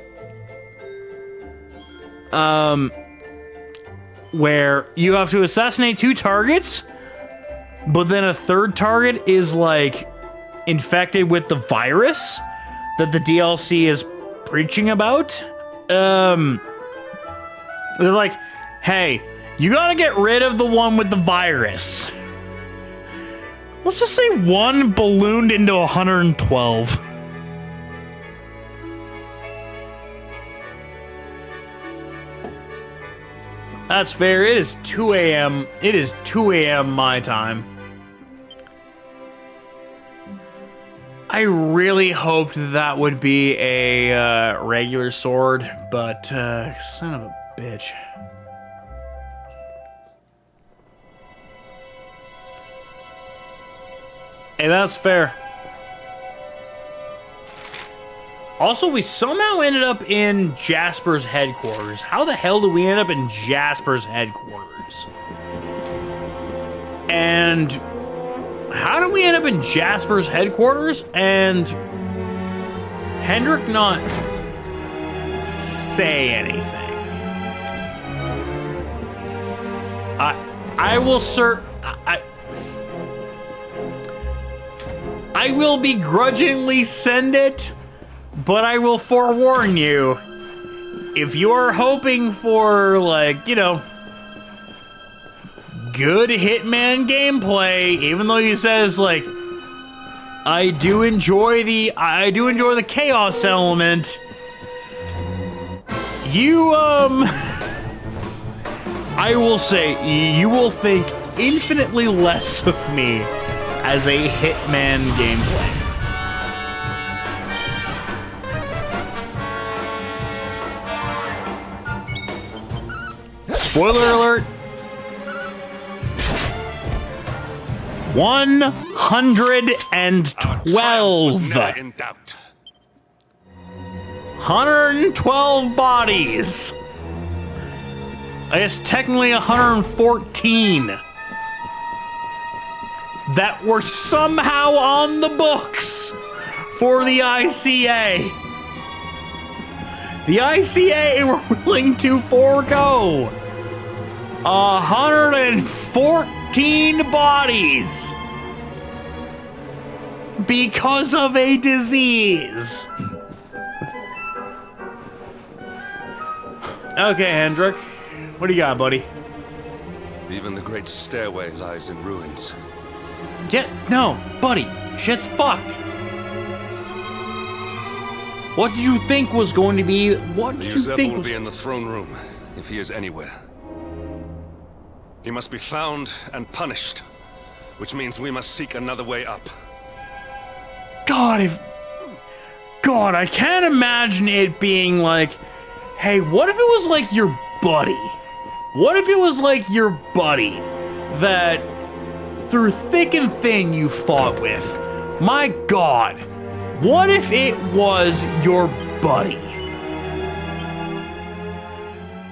where you have to assassinate 2 targets, but then a third target is infected with the virus that the DLC is preaching about. They're like, hey, you gotta get rid of the one with the virus. Let's just say 1 ballooned into 112. That's fair. It is 2 a.m. It is 2 a.m. my time. I really hoped that would be a regular sword, but son of a bitch. Hey, that's fair. Also, we somehow ended up in Jasper's headquarters. How the hell did we end up in Jasper's headquarters? And how did we end up in Jasper's headquarters and Hendrik not say anything? I will I will begrudgingly send it, but I will forewarn you, if you are hoping for, like, you know, good Hitman gameplay, even though he says, like, I do enjoy the chaos element, you, I will say, you will think infinitely less of me as a Hitman gameplay. Spoiler alert. 112. 112 bodies. I guess technically 114. That were somehow on the books for the ICA. The ICA were willing to forego 114 bodies because of a disease. Okay, Hendrik, what do you got, buddy? Even the great stairway lies in ruins. No, buddy, shit's fucked. What did you think was going to be? What did you think will was... be in the throne room, if he is anywhere. He must be found and punished, which means we must seek another way up. God, I can't imagine it being like, hey, what if it was like your buddy? What if it was like your buddy that through thick and thin you fought with? My God, what if it was your buddy?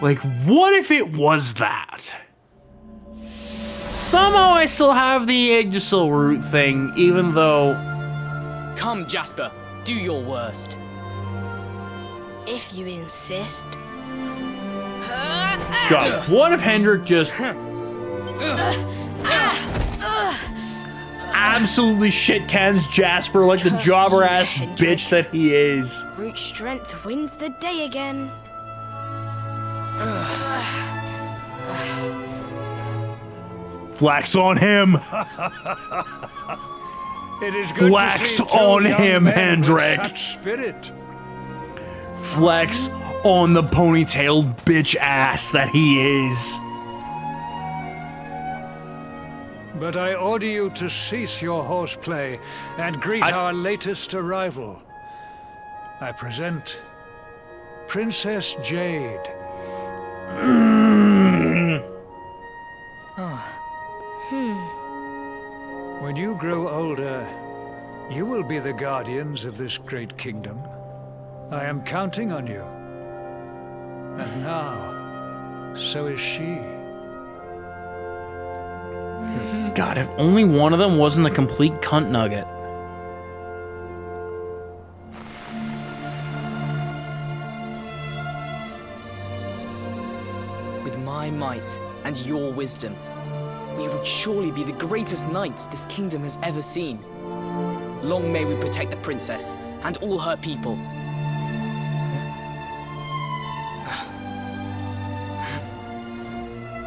Like, what if it was that? Somehow I still have the Yggdrasil root thing, even though... Come, Jasper, do your worst. If you insist. God, what if Hendrik just... absolutely shit cans Jasper like the jobber ass bitch that he is. Root strength wins the day again. Flax on him. It is good Flex to see two on young him, men with Hendrik. such spirit. Flex on the ponytailed bitch ass that he is. But I order you to cease your horseplay and greet our latest arrival. I present Princess Jade. When you grow older, you will be the guardians of this great kingdom. I am counting on you. And now, so is she. God, if only one of them wasn't a complete cunt nugget. With my might and your wisdom, we would surely be the greatest knights this kingdom has ever seen. Long may we protect the princess and all her people.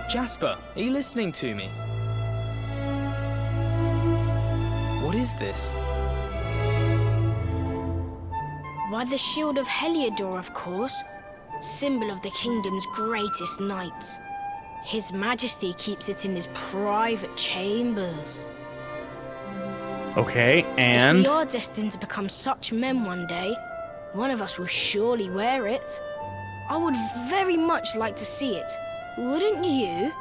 Jasper, are you listening to me? What is this? Why, the shield of Heliodor, of course. Symbol of the kingdom's greatest knights. His Majesty keeps it in his private chambers. Okay, If and... we are destined to become such men one day, one of us will surely wear it. I would very much like to see it, wouldn't you?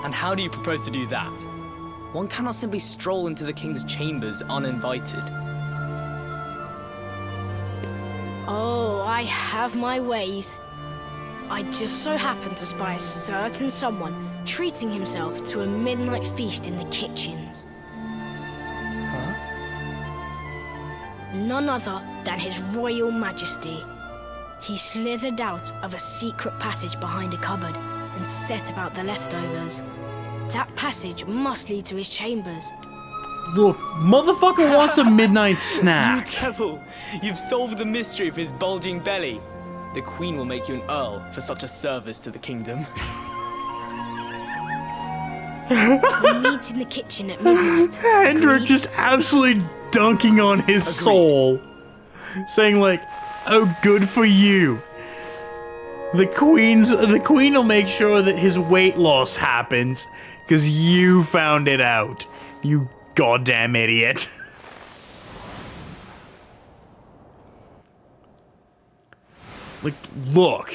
And how do you propose to do that? One cannot simply stroll into the king's chambers uninvited. Oh, I have my ways. I just so happened to spy a certain someone treating himself to a midnight feast in the kitchens. Huh? None other than His Royal Majesty. He slithered out of a secret passage behind a cupboard and set about the leftovers. That passage must lead to his chambers. Look, motherfucker wants a midnight snack. You devil! You've solved the mystery of his bulging belly. The queen will make you an earl for such a service to the kingdom. We meet in the kitchen at midnight. Hendrik Agreed? just absolutely dunking on his soul. Saying like, oh, good for you. The queen will make sure that his weight loss happens because you found it out. You goddamn idiot. Like, look.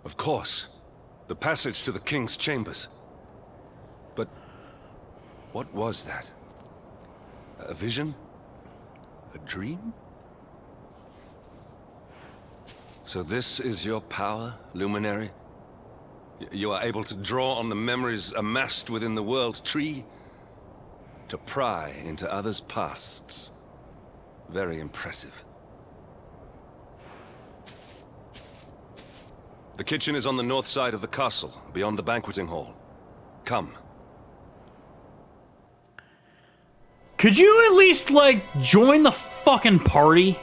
Of course. The passage to the king's chambers. But what was that? A vision? A dream? So this is your power, Luminary? You are able to draw on the memories amassed within the world tree to pry into others' pasts. Very impressive. The kitchen is on the north side of the castle, beyond the banqueting hall. Come. Could you at least, like, join the fucking party?